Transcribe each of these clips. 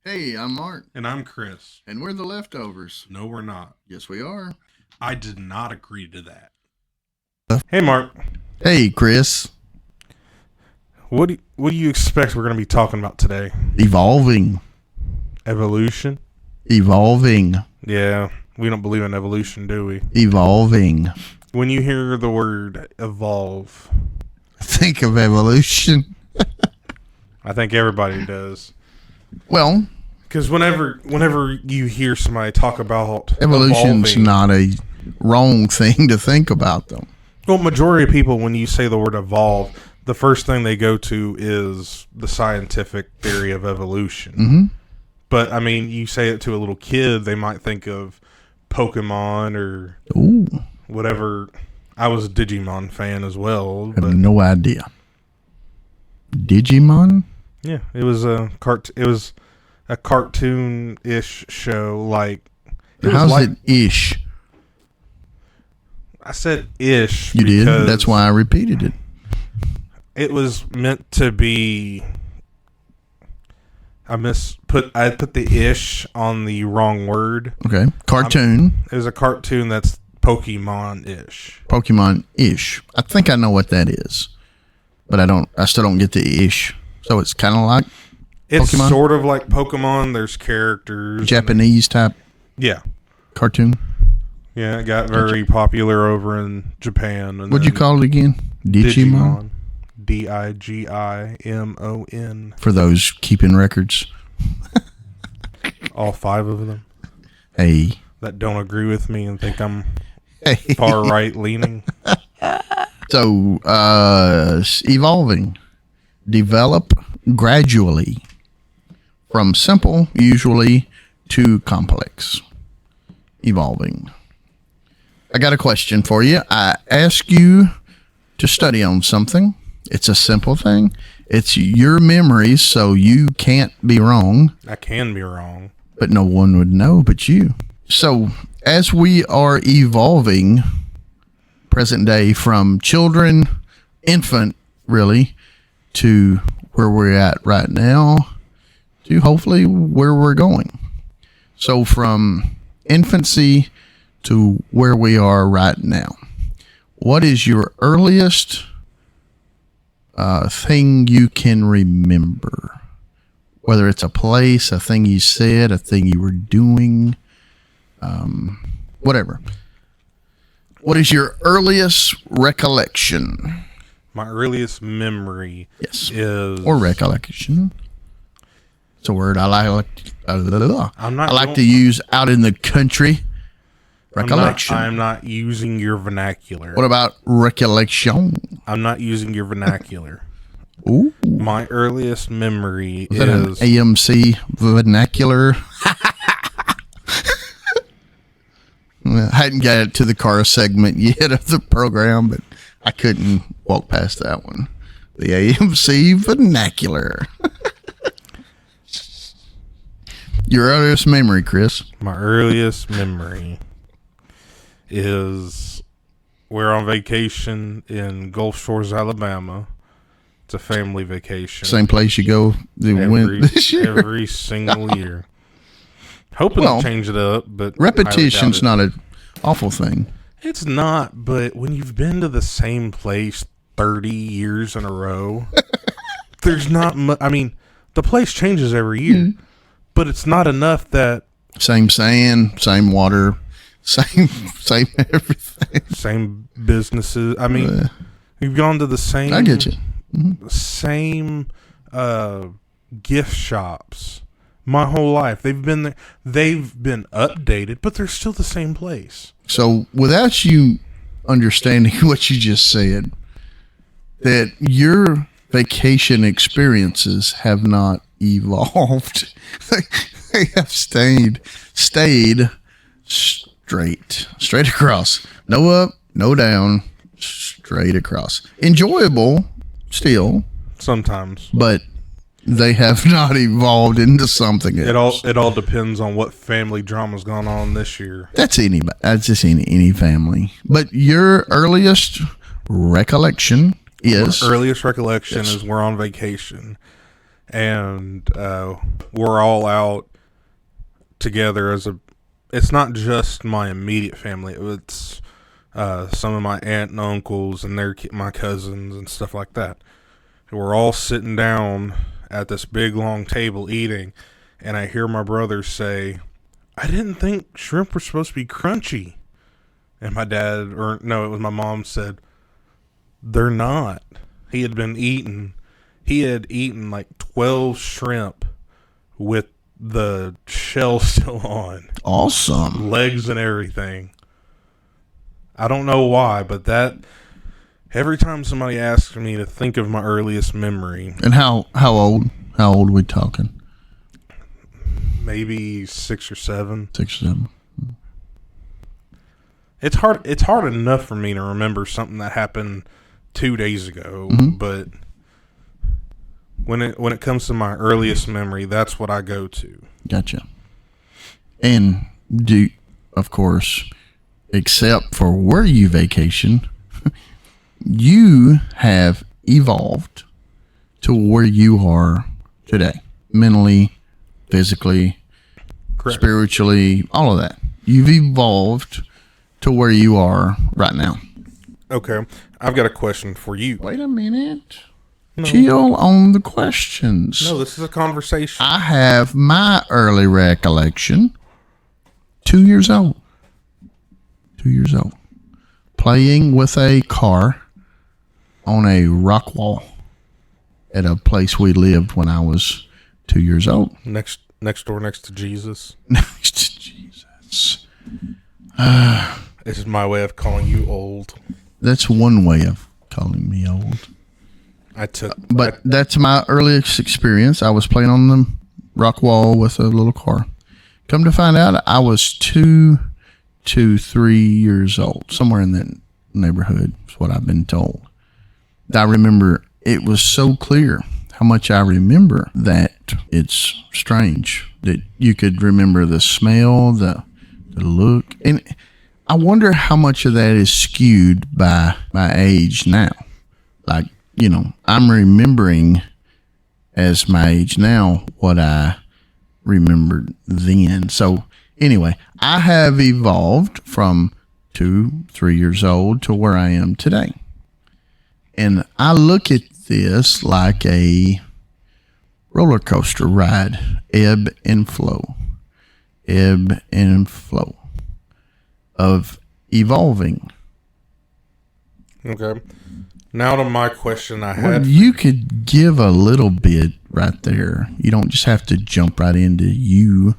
Hey, I'm Mark, And I'm Chris. and we're the leftovers. No, we're not. Yes, we are. I did not agree to that. Hey, Mark. Hey, Chris. What do you expect we're going to be talking about today? Evolving. Evolution? Evolving. Yeah, we don't believe in evolution, do we? Evolving. When you hear the word evolve, Think of evolution. I think everybody does. Well, Because whenever you hear somebody talk about evolution's evolving, not a wrong thing to think about, though. well, majority of people, when you say the word evolve, the first thing they go to is the scientific theory of evolution. Mm-hmm. But, I mean, you say it to a little kid, they might think of Pokemon or Ooh, whatever. I was a Digimon fan as well. I have But no idea. Digimon? yeah, it was a cartoon-ish show. Like, How's it ish? I said ish. You did? because That's why I repeated it. it was meant to be. I put the ish on the wrong word. Okay. Cartoon. It was a cartoon that's Pokemon-ish. Pokemon-ish. I think I know what that is. But I still don't get the ish. So it's kind of like It's Pokemon? sort of like Pokemon. There's characters. Japanese type Yeah. cartoon. Yeah, it got very popular over in Japan. And What'd you then call it again? Digimon? Digimon. For those keeping records. All 5 of them Hey. that don't agree with me and think I'm Hey. far right leaning. So, evolving. Develop gradually. From simple, usually, to complex. Evolving. I got a question for you. I ask you to study on something. It's a simple thing. It's your memories, so you can't be wrong, I can be wrong. but no one would know but you. So, as we are evolving present day from children, infant, really, to where we're at right now, to hopefully where we're going. So, from infancy to where we are right now, what is your earliest thing you can remember? Whether it's a place, a thing you said, a thing you were doing, whatever. What is your earliest recollection? My earliest memory Yes. is Or recollection. It's a word I like. I'm not I like going- to use out in the country. Recollection. I'm not using your vernacular. What about recollection? I'm not using your vernacular. Ooh. My earliest memory Is that an is AMC vernacular? I hadn't got it to the car segment yet of the program, but I couldn't walk past that one. The AMC vernacular. Your earliest memory, Chris? my earliest memory is we're on vacation in Gulf Shores, Alabama. It's a family vacation. Same place you go the win this year. Every single year. Hoping Well, to change it up, but Repetition's I highly doubt not an awful thing. it. It's not, but when you've been to the same place 30 years in a row, there's not much. I mean, the place changes every year, but it's not enough that Same sand, same water, same everything. same businesses. I mean, you've gone to the same. I get you. Same gift shops my whole life. They've been there. They've been updated, but they're still the same place. So, without you understanding what you just said, that your vacation experiences have not evolved. They have stayed straight across. No up, no down, straight across. Enjoyable still, Sometimes but they have not evolved into something else. it all depends on what family drama's gone on this year. That's just any family. But your earliest recollection is Earliest recollection is we're on vacation, and we're all out together as a. It's not just my immediate family. It's some of my aunt and uncles and my cousins and stuff like that. And we're all sitting down at this big long table eating, and I hear my brother say, "I didn't think shrimp were supposed to be crunchy." And my dad, or no, it was my mom, said, "They're not." He had eaten like 12 shrimp with the shell still on. Awesome. Legs and everything. I don't know why, but that every time somebody asks me to think of my earliest memory. And how old? How old are we talking? Maybe 6 or 7. 6 or 7. It's hard enough for me to remember something that happened 2 days ago, but when it comes to my earliest memory, that's what I go to. Gotcha. And of course, except for where you vacation, you have evolved to where you are today, mentally, physically, Correct. spiritually, all of that. You've evolved to where you are right now. Okay, I've got a question for you. Wait a minute. No. Chill on the questions. No, this is a conversation. I have my early recollection. 2 years old. 2 years old. Playing with a car on a rock wall at a place we lived when I was 2 years old. Next door, next to Jesus. Next to Jesus. This is my way of calling you old. That's one way of calling me old. But that's my earliest experience. I was playing on the rock wall with a little car. Come to find out, I was 2 to 3 years old, somewhere in that neighborhood, is what I've been told. I remember it was so clear how much I remember that it's strange that you could remember the smell, the look. And I wonder how much of that is skewed by my age now. Like, I'm remembering as my age now what I remembered then. So anyway, I have evolved from 2, 3 years old to where I am today. And I look at this like a roller coaster ride, ebb and flow of evolving. Okay. Now to my question I had. Well, you could give a little bit right there. You don't just have to jump right into you.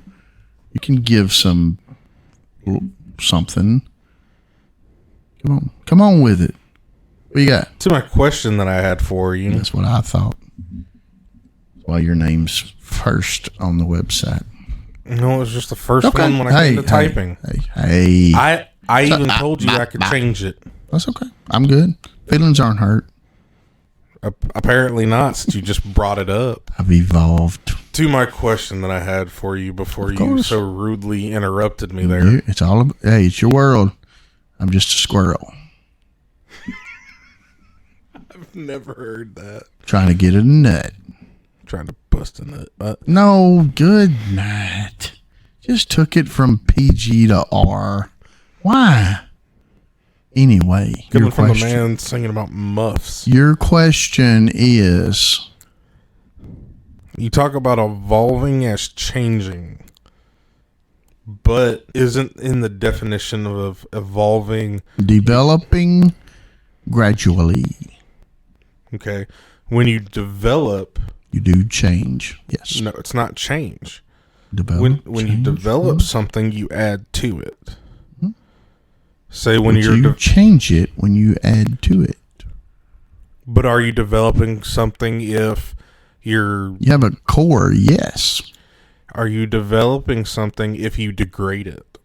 You can give something. Come on with it. What you got? To my question that I had for you. That's what I thought. That's why your name's first on the website. No, it was just the first one when I came to typing. Hey. I even told you I could change it. That's okay. I'm good. Feelings aren't hurt. Apparently not, since you just brought it up. I've evolved. To my question that I had for you before you so rudely interrupted me there. It's your world. I'm just a squirrel. I've never heard that. Trying to get a nut. Trying to bust a nut. No, good night. Just took it from PG to R. Why? Anyway, coming from a man singing about muffs. Your question is, you talk about evolving as changing, but isn't in the definition of evolving developing gradually. Okay. When you develop, you do change. Yes. No, it's not change. Develop. When you develop something, you add to it. Say when you change it when you add to it. But are you developing something if you have a core? Yes. Are you developing something if you degrade it?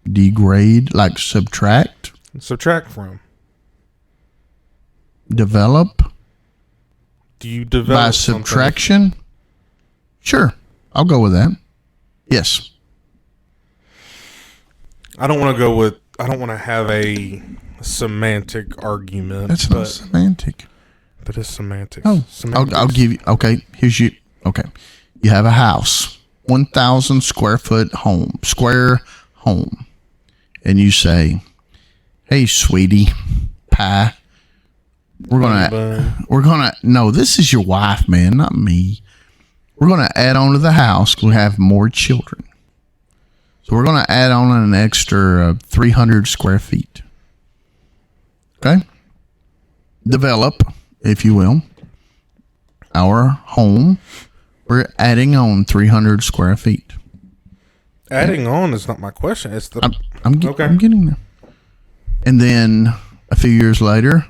Degrade, like subtract? Subtract from. Develop? Do you develop by subtraction? Sure. I'll go with that. Yes. I don't want to have a semantic argument. That's not semantic. that is semantics. Oh, Semantics. I'll give you. Okay, here's you. Okay, you have a house, 1,000 square home, and you say, "Hey, sweetie pie, we're gonna. No, this is your wife, man, not me. We're gonna add on to the house. We'll have more children, so we're gonna add on an extra 300 square feet. Okay, develop, if you will, our home." We're adding on 300 square feet. Adding on is not my question. It's the I'm getting there. And then a few years later,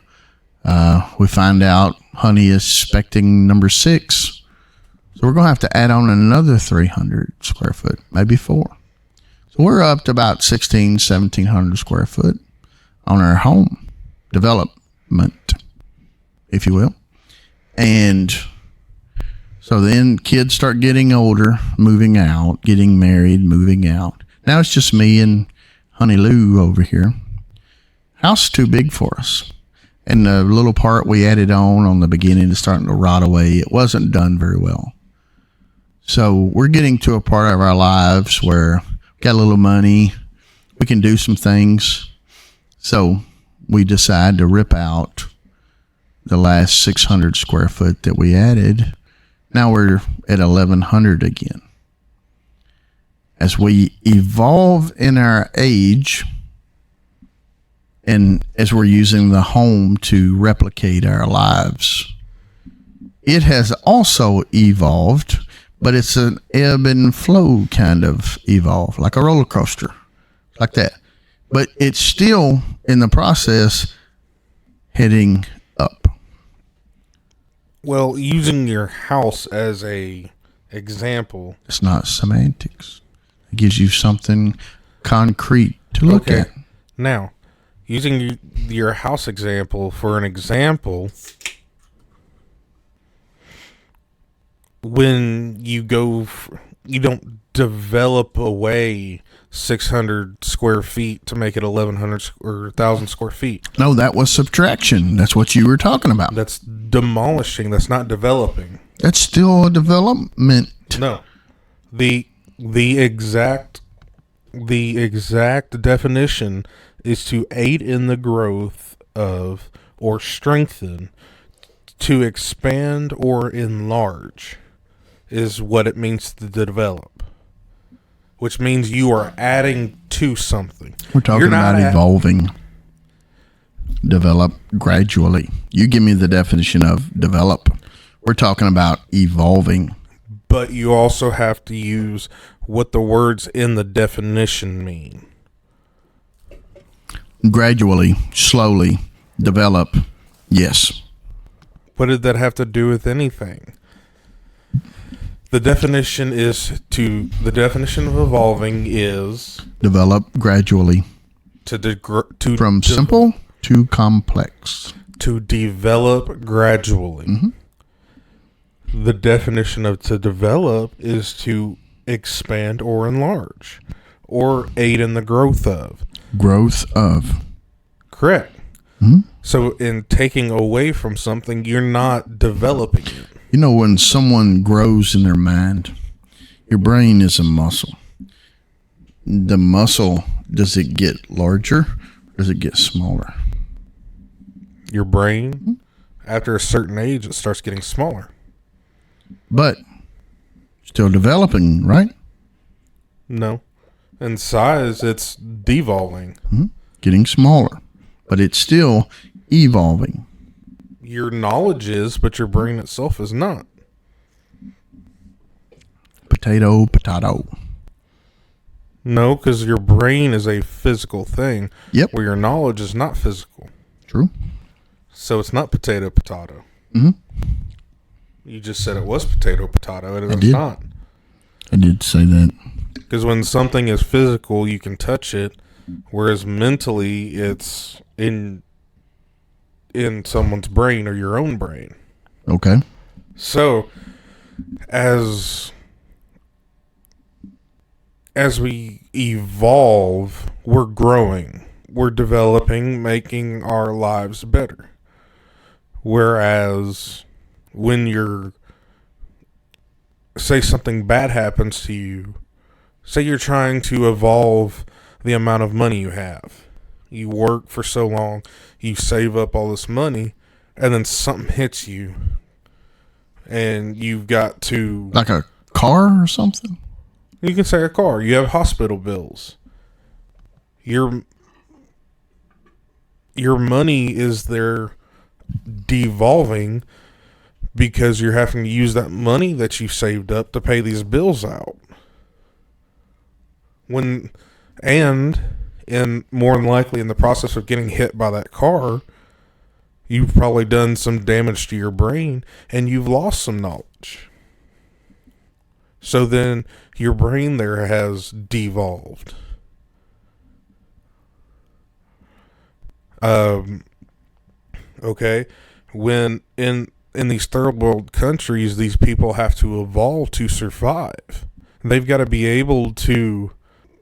we find out honey is expecting number 6. So we're going to have to add on another 300 square foot, maybe 4. So we're up to about 1,700 square foot on our home development, if you will. And so then kids start getting older, moving out, getting married, moving out. Now it's just me and Honey Lou over here. House is too big for us. And the little part we added on the beginning is starting to rot away. It wasn't done very well. So we're getting to a part of our lives where we got a little money. We can do some things. So we decide to rip out the last 600 square foot that we added. Now we're at 1,100 again. As we evolve in our age, and as we're using the home to replicate our lives, it has also evolved, but it's an ebb and flow kind of evolve, like a roller coaster, like that. But it's still in the process heading up. Well, using your house as a example. It's not semantics. It gives you something concrete to look at. Now, using your house example for an example, when you you don't develop away 600 square feet to make it 1,100 or 1,000 square feet. No, that was subtraction. That's what you were talking about. That's demolishing. That's not developing. That's still a development. No, the exact definition is to aid in the growth of or strengthen, to expand or enlarge, is what it means to develop. Which means you are adding to something. We're talking about evolving. Develop gradually. You give me the definition of develop. We're talking about evolving. But you also have to use what the words in the definition mean. Gradually, slowly, develop. Yes. What did that have to do with anything? The definition of evolving is develop gradually. From simple to complex. To develop gradually. Mm-hmm. The definition of to develop is to expand or enlarge or aid in the growth of. Growth of. Correct. Mm-hmm. So in taking away from something, you're not developing it. You know, when someone grows in their mind, your brain is a muscle. The muscle, does it get larger or does it get smaller? Your brain, after a certain age, it starts getting smaller. But still developing, right? No. In size, it's devolving. Mm-hmm. Getting smaller. But it's still evolving. Your knowledge is, but your brain itself is not. Potato, potato. No, because your brain is a physical thing. Yep. Where your knowledge is not physical. True. So it's not potato, potato. Mm-hmm. You just said it was potato, potato, and it's not. I did say that. Because when something is physical, you can touch it, whereas mentally, it's in someone's brain or your own brain. Okay. So, as we evolve, we're growing, we're developing, making our lives better. Whereas when say something bad happens to you, say you're trying to evolve the amount of money you have. You work for so long, you save up all this money, and then something hits you, and you've got to... Like a car or something? You can say a car. You have hospital bills. Your money is there devolving because you're having to use that money that you saved up to pay these bills out. And more than likely in the process of getting hit by that car, you've probably done some damage to your brain and you've lost some knowledge. So then your brain there has devolved. Okay. When in these third world countries, these people have to evolve to survive. They've got to be able to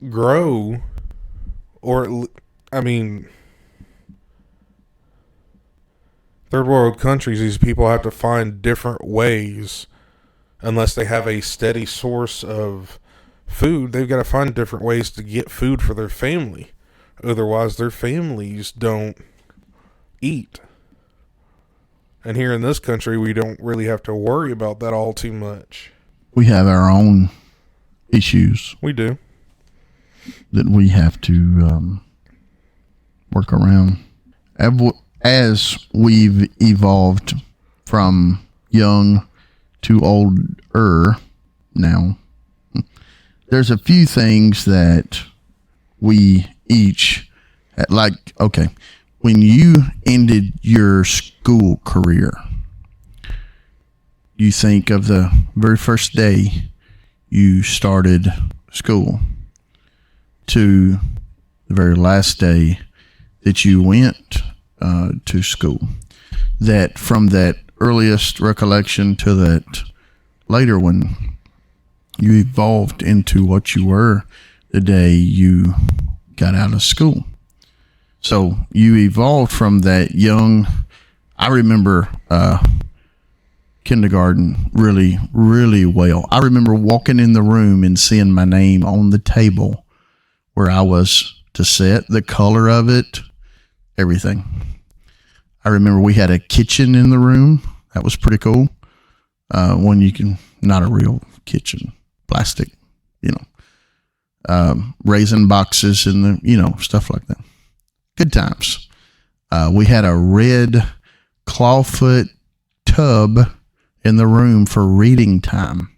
grow, third world countries, these people have to find different ways. Unless they have a steady source of food, they've got to find different ways to get food for their family. Otherwise, their families don't eat. And here in this country, we don't really have to worry about that all too much. We have our own issues. We do. That we have to work around. As we've evolved from young to older now, there's a few things that we each, like, okay, when you ended your school career, you think of the very first day you started school to the very last day that you went to school. That from that earliest recollection to that later one, you evolved into what you were the day you got out of school. So you evolved from that young, I remember kindergarten really, really well. I remember walking in the room and seeing my name on the table where I was to sit, the color of it, everything. I remember we had a kitchen in the room. That was pretty cool. One you can, not a real kitchen, plastic, raisin boxes and stuff like that. Good times. We had a red clawfoot tub in the room for reading time.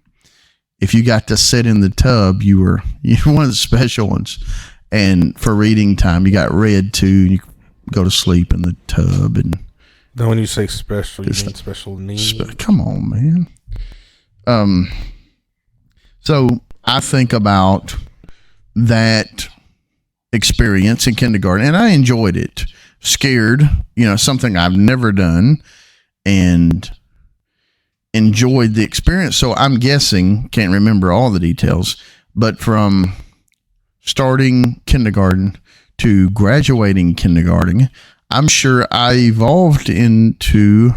If you got to sit in the tub, you were one of the special ones. And for reading time, you got read too. You go to sleep in the tub. And now, when you say special, you mean special needs? Come on, man. So I think about that experience in kindergarten, and I enjoyed it. Scared, something I've never done, and enjoyed the experience. So I'm guessing, can't remember all the details, but from starting kindergarten to graduating kindergarten, I'm sure I evolved into,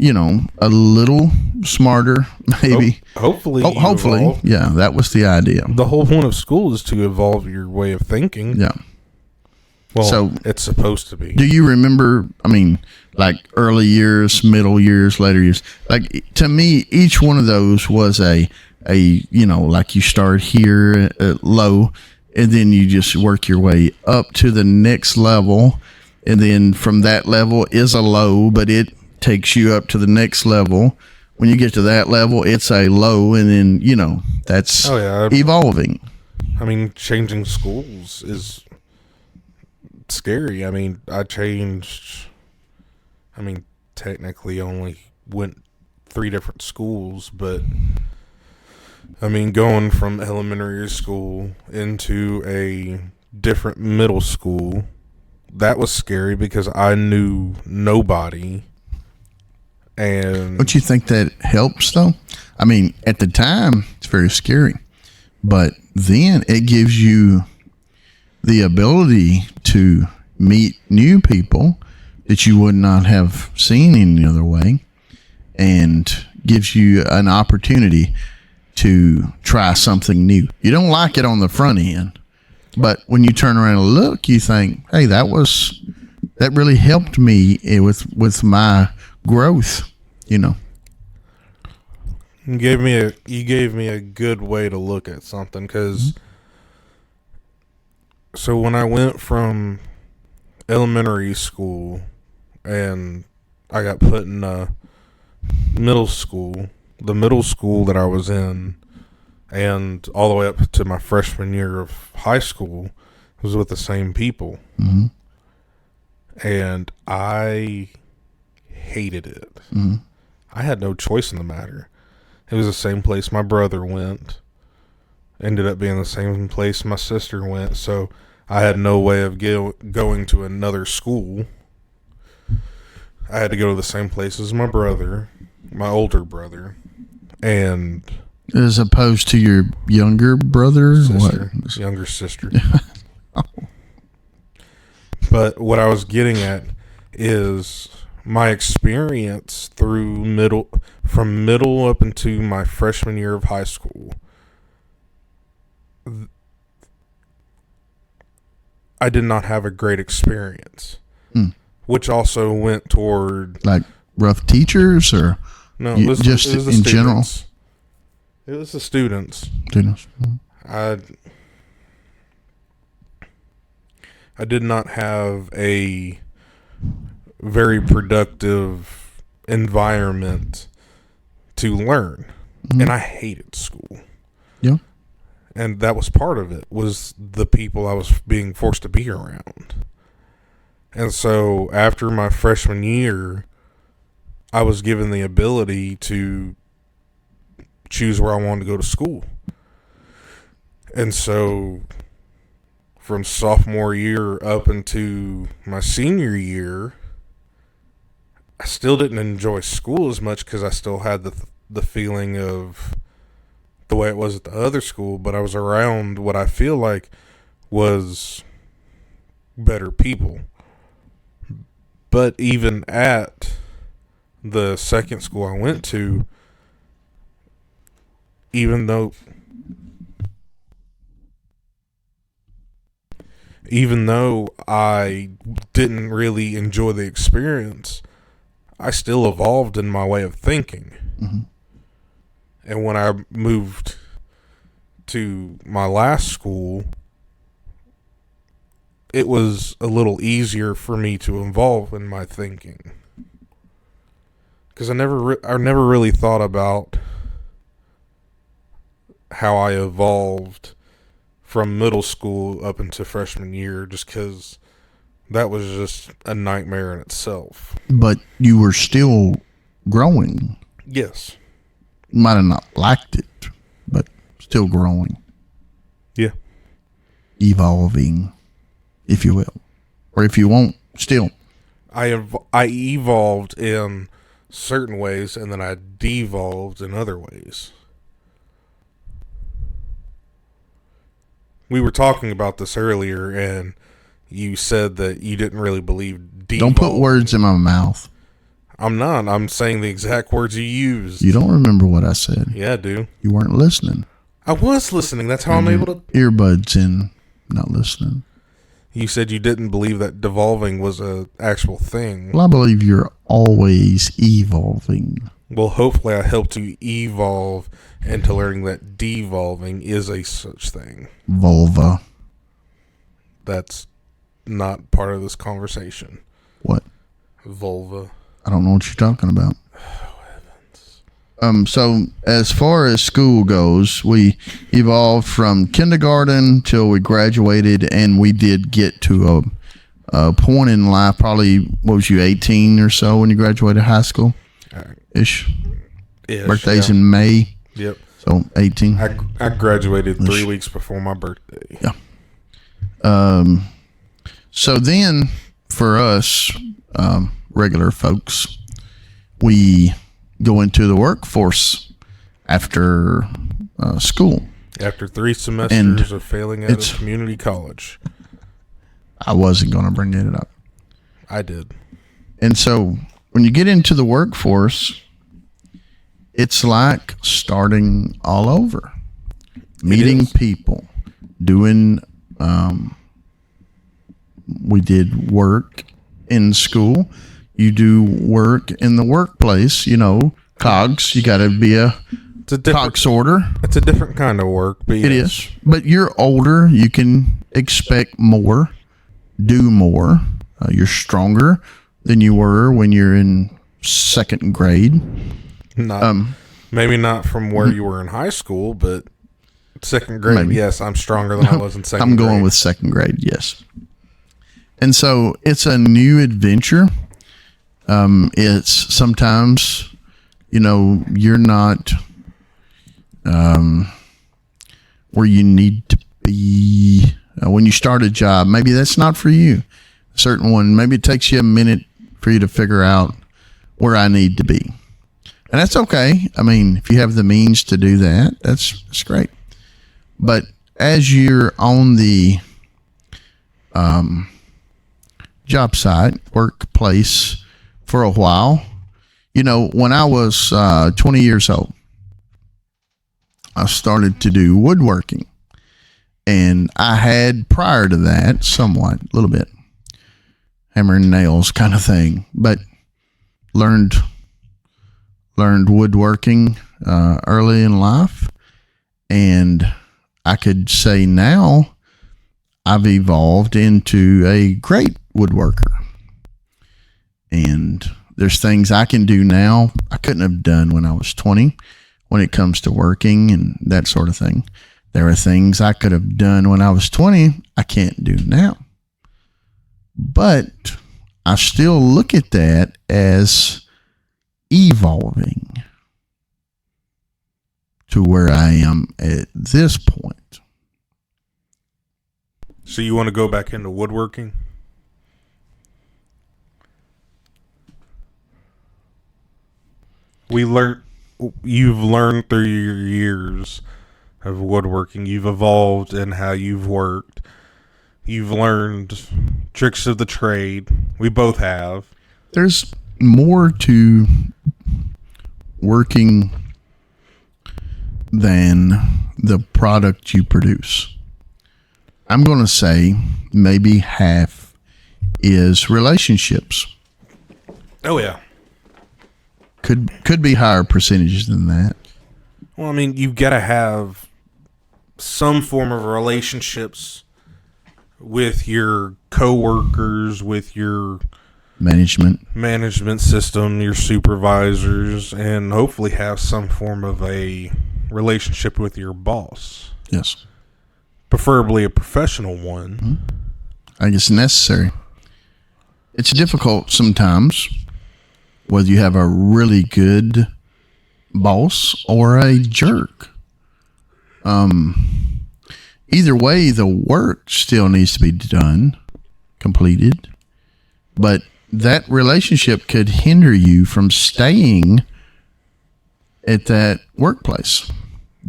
a little smarter, maybe. Hopefully. Hopefully. Yeah, that was the idea. The whole point of school is to evolve your way of thinking. Yeah. Well, so it's supposed to be. Do you remember, like early years, middle years, later years? Like, to me, each one of those was like you start here low, and then you just work your way up to the next level. And then from that level is a low, but it takes you up to the next level. When you get to that level, it's a low, and then, that's evolving. Changing schools is scary. I changed, technically only went 3 different schools, but going from elementary school into a different middle school, that was scary because I knew nobody. And don't you think that helps though? At the time it's very scary, but then it gives you the ability to meet new people, that you would not have seen any other way, and gives you an opportunity to try something new. You don't like it on the front end, but when you turn around and look, you think, hey, that really helped me with my growth, you know. You gave me a good way to look at something, because so when I went from elementary school and I got put in middle school, the middle school that I was in, and all the way up to my freshman year of high school, was with the same people. Mm-hmm. And I hated it. Mm-hmm. I had no choice in the matter. It was the same place my brother went. Ended up being the same place my sister went. So I had no way of going to another school. I had to go to the same place as my brother, my older brother, and as opposed to your younger brother, younger sister. But what I was getting at is my experience from middle up into my freshman year of high school. I did not have a great experience, which also went toward like rough teachers, or no, just it was in general. It was the students. I did not have a very productive environment to learn, and I hated school. Yeah. And that was part of it, was the people I was being forced to be around. And so after my freshman year, I was given the ability to choose where I wanted to go to school. And so from sophomore year up into my senior year, I still didn't enjoy school as much because I still had the feeling of the way it was at the other school, but I was around what I feel like was better people. But even at the second school I went to, even though I didn't really enjoy the experience, I still evolved in my way of thinking. Mm-hmm. And when I moved to my last school, it was a little easier for me to evolve in my thinking. Because I never really thought about how I evolved from middle school up into freshman year, just because that was just a nightmare in itself. But you were still growing. Yes. Might have not liked it, but still growing. Yeah. Evolving, if you will. Or if you won't, still. I evolved in certain ways, and then I devolved in other ways. We were talking about this earlier, and you said that you didn't really believe devolving. Don't put words in my mouth. I'm not. I'm saying the exact words you used. You don't remember what I said. Yeah, I do. You weren't listening. I was listening. That's how I'm able to... Earbuds in, not listening. You said you didn't believe that devolving was a actual thing. Well, I believe you're always evolving. Well, hopefully I helped you evolve into learning that devolving is a such thing. Vulva. That's not part of this conversation. What? Vulva. I don't know what you're talking about. Oh, heavens. So as far as school goes, we evolved from kindergarten till we graduated, and we did get to a point in life, probably, what was you, 18 or so when you graduated high school? Ish. Birthday's in May. Yep. So 18. I graduated 3 weeks before my birthday. Yeah. So then for us, regular folks, we go into the workforce after school. After 3 semesters of failing at a community college. I wasn't going to bring it up. I did. And so when you get into the workforce, it's like starting all over, meeting people, doing, we did work in school. You do work in the workplace, COGS. You got to be a COGS sorter. It's a different kind of work. But It is. But you're older. You can expect more, do more. You're stronger than you were when you're in second grade. Maybe not from where you were in high school, but second grade, Maybe. Yes, I'm stronger than I was in second grade. I'm going with second grade, yes. And so it's a new adventure. It's sometimes, you're not where you need to be when you start a job. Maybe that's not for you. A certain one, maybe it takes you a minute for you to figure out where I need to be. And that's okay. I mean, if you have the means to do that, that's great. But as you're on the job site, workplace for a while, when I was 20 years old, I started to do woodworking. And I had prior to that, somewhat, a little bit, hammer and nails kind of thing, but learned woodworking early in life. And I could say now I've evolved into a great woodworker. And there's things I can do now I couldn't have done when I was 20 when it comes to working and that sort of thing. There are things I could have done when I was 20 I can't do now. But I still look at that as evolving to where I am at this point. So you want to go back into woodworking? You've learned through your years of woodworking. You've evolved in how you've worked. You've learned tricks of the trade. We both have. There's more to working than the product you produce. I'm going to say maybe half is relationships. Oh, yeah. Could be higher percentages than that. Well, I mean, you've got to have some form of relationships with your coworkers, with your management system, your supervisors, and hopefully have some form of a relationship with your boss. Yes. Preferably a professional one. Mm-hmm. I think it's necessary. It's difficult sometimes, whether you have a really good boss or a jerk. Either way, the work still needs to be done, completed, but that relationship could hinder you from staying at that workplace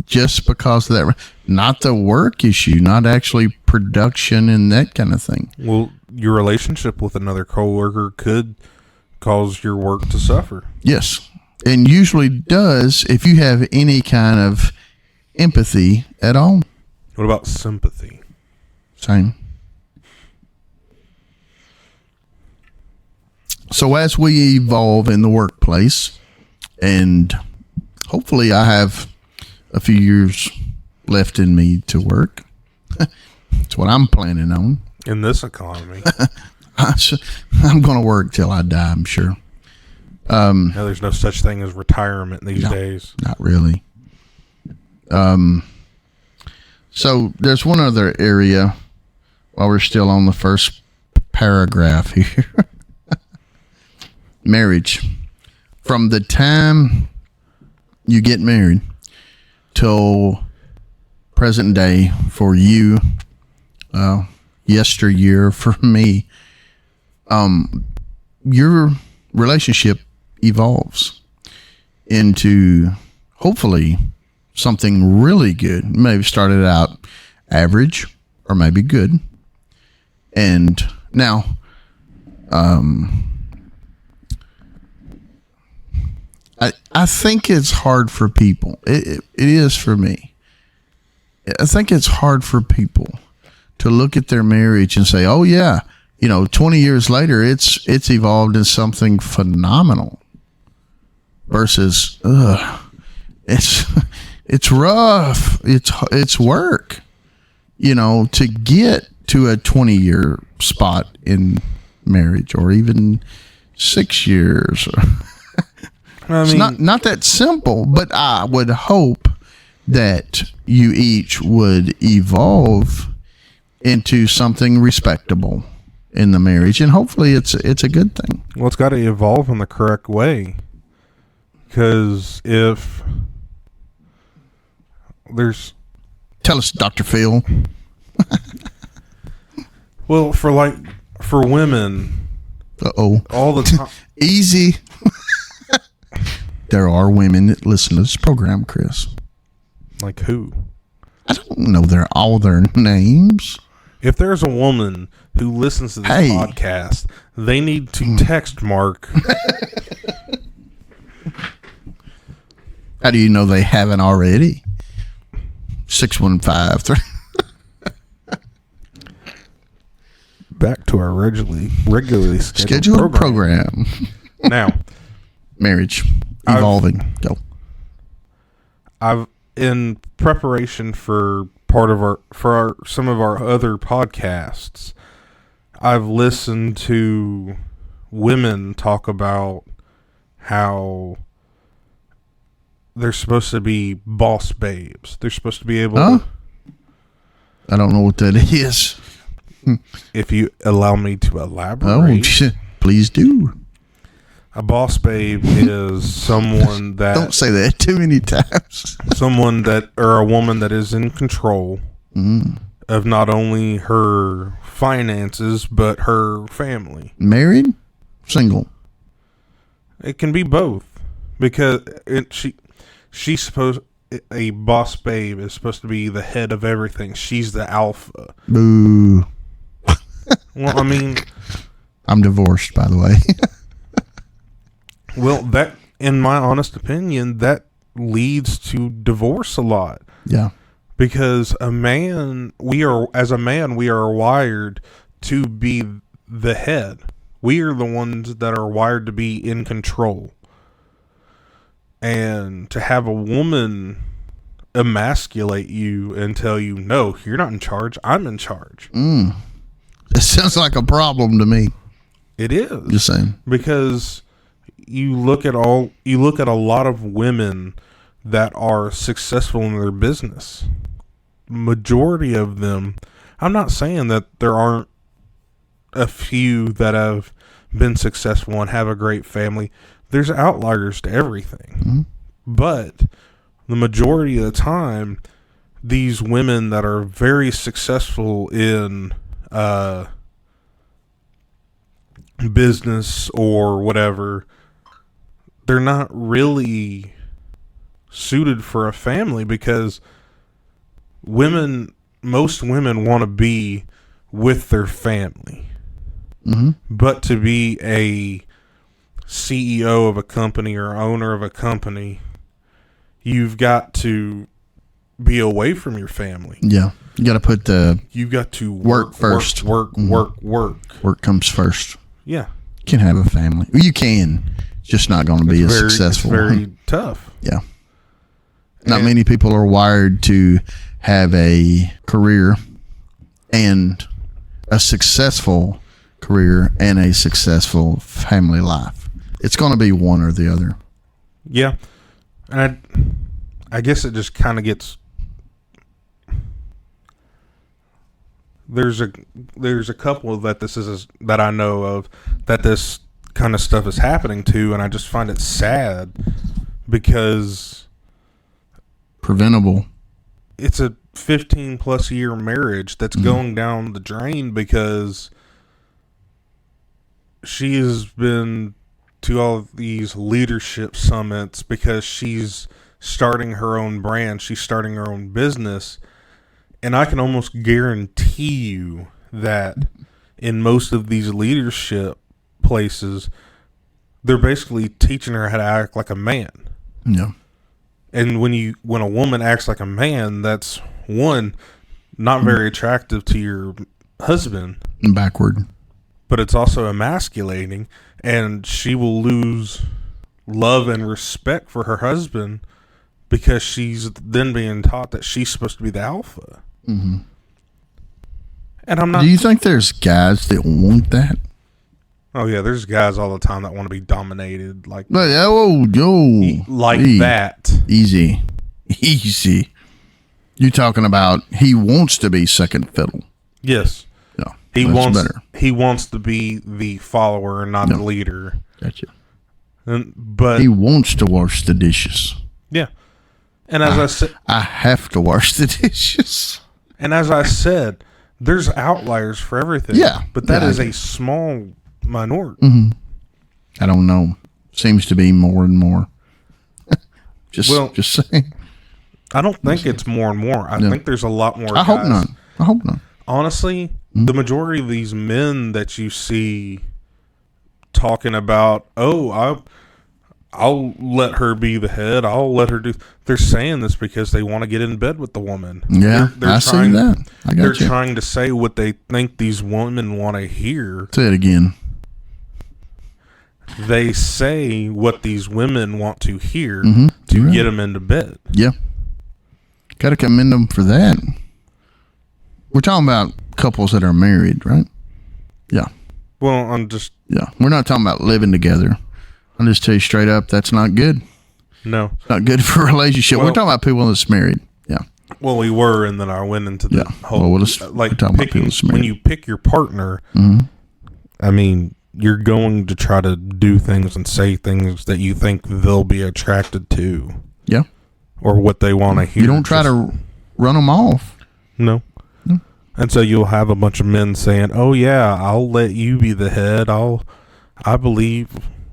just because of that. Not the work issue, not actually production and that kind of thing. Well, your relationship with another coworker could cause your work to suffer. Yes, and usually does if you have any kind of empathy at all. What about sympathy? Same. So as we evolve in the workplace, and hopefully I have a few years left in me to work. That's what I'm planning on. In this economy. I'm going to work till I die, I'm sure. Now, there's no such thing as retirement these days. Not really. So there's one other area while we're still on the first paragraph here. Marriage. From the time you get married till present day for you, yesteryear for me, your relationship evolves into hopefully something really good. Maybe started out average or maybe good. And now, I think it's hard for people. It is for me. I think it's hard for people to look at their marriage and say, "Oh yeah, 20 years later, it's evolved in something phenomenal." Versus, it's rough. It's work. To get to a 20-year spot in marriage, or even 6 years. It's not that simple, but I would hope that you each would evolve into something respectable in the marriage, and hopefully it's a good thing. Well, it's got to evolve in the correct way, because if there's... Tell us, Dr. Phil. Well, for women, all the time... Easy. There are women that listen to this program, Chris. Like who? I don't know all their names. If there's a woman who listens to this podcast, they need to text Mark. How do you know they haven't already? 615. Back to our regularly scheduled program. Now, marriage evolving. Go. I've, in preparation for some of our other podcasts, I've listened to women talk about how they're supposed to be boss babes. They're supposed to be able to... I don't know what that is. If you allow me to elaborate. Oh, please do. A boss babe is someone that... Don't say that too many times. Or a woman that is in control of not only her finances, but her family. Married? Single? It can be both. Because she's supposed... A boss babe is supposed to be the head of everything. She's the alpha. Boo. Well, I mean... I'm divorced, by the way. Well, that, in my honest opinion, that leads to divorce a lot. Yeah. Because as a man, we are wired to be the head. We are the ones that are wired to be in control. And to have a woman emasculate you and tell you, no, you're not in charge, I'm in charge. It sounds like a problem to me. It is. Just saying. Because you look at a lot of women that are successful in their business. Majority of them, I'm not saying that there aren't a few that have been successful and have a great family. There's outliers to everything. But the majority of the time, these women that are very successful in business or whatever, they're not really suited for a family, because most women want to be with their family. But to be a CEO of a company or owner of a company, you've got to be away from your family. Yeah. You got to put you've got to work first. Work. Work comes first. Yeah. You can have a family. You can. It's just not going to be as successful. It's very tough. Yeah. Not many people are wired to have a career and a successful career and a successful family life. It's going to be one or the other. Yeah. And I guess it just kind of gets... There's a couple that I know of that this kind of stuff is happening to, and I just find it sad because... Preventable. It's a 15-plus year marriage that's going down the drain because she has been to all of these leadership summits because she's starting her own brand. She's starting her own business. And I can almost guarantee you that in most of these leadership places, they're basically teaching her how to act like a man. Yeah. And when a woman acts like a man, that's one, not very attractive to your husband, And backward. but it's also emasculating, and she will lose love and respect for her husband because she's then being taught that she's supposed to be the alpha. Mm-hmm. And I'm not. Do you think there's guys that want that? Oh yeah, there's guys all the time that want to be dominated, like Like, oh, yo. that. Easy. Easy. You talking about he wants to be second fiddle. Yes, Yeah. he that's wants. better. He wants to be the follower, not the leader. Gotcha. But He wants to wash the dishes. yeah, and as I said, I have to wash the dishes. there's outliers for everything. Yeah. but that Yeah, is I a small minority. Mm-hmm. I don't know. Seems to be more and more. just saying. I don't think it's more and more. I think there's a lot more. I hope guys. not. I hope not. Honestly, the majority of these men that you see talking about, I'll let her be the head. I'll let her do. They're saying this because they want to get in bed with the woman. Yeah, I see that. I got They're you. trying to say what they think these women want to hear. Say it again. They say what these women want to hear You're to right. get them into bed. Yeah. Got to commend them for that. We're talking about couples that are married, right? Yeah. Well, I'm just Yeah. We're not talking about living together. I'll just tell you straight up, that's not good. no. It's not good for a relationship. Well- We're talking about people that's married. Yeah. Well, we were, and then I went into the Yeah. whole Well, we're like talking about picking. people married. When you pick your partner, Mhm. I mean, you're going to try to do things and say things that you think they'll be attracted to, Yeah. or what they want to hear. You don't try to run them off. no. And so you'll have a bunch of men saying, "Oh yeah, I'll let you be the head. I believe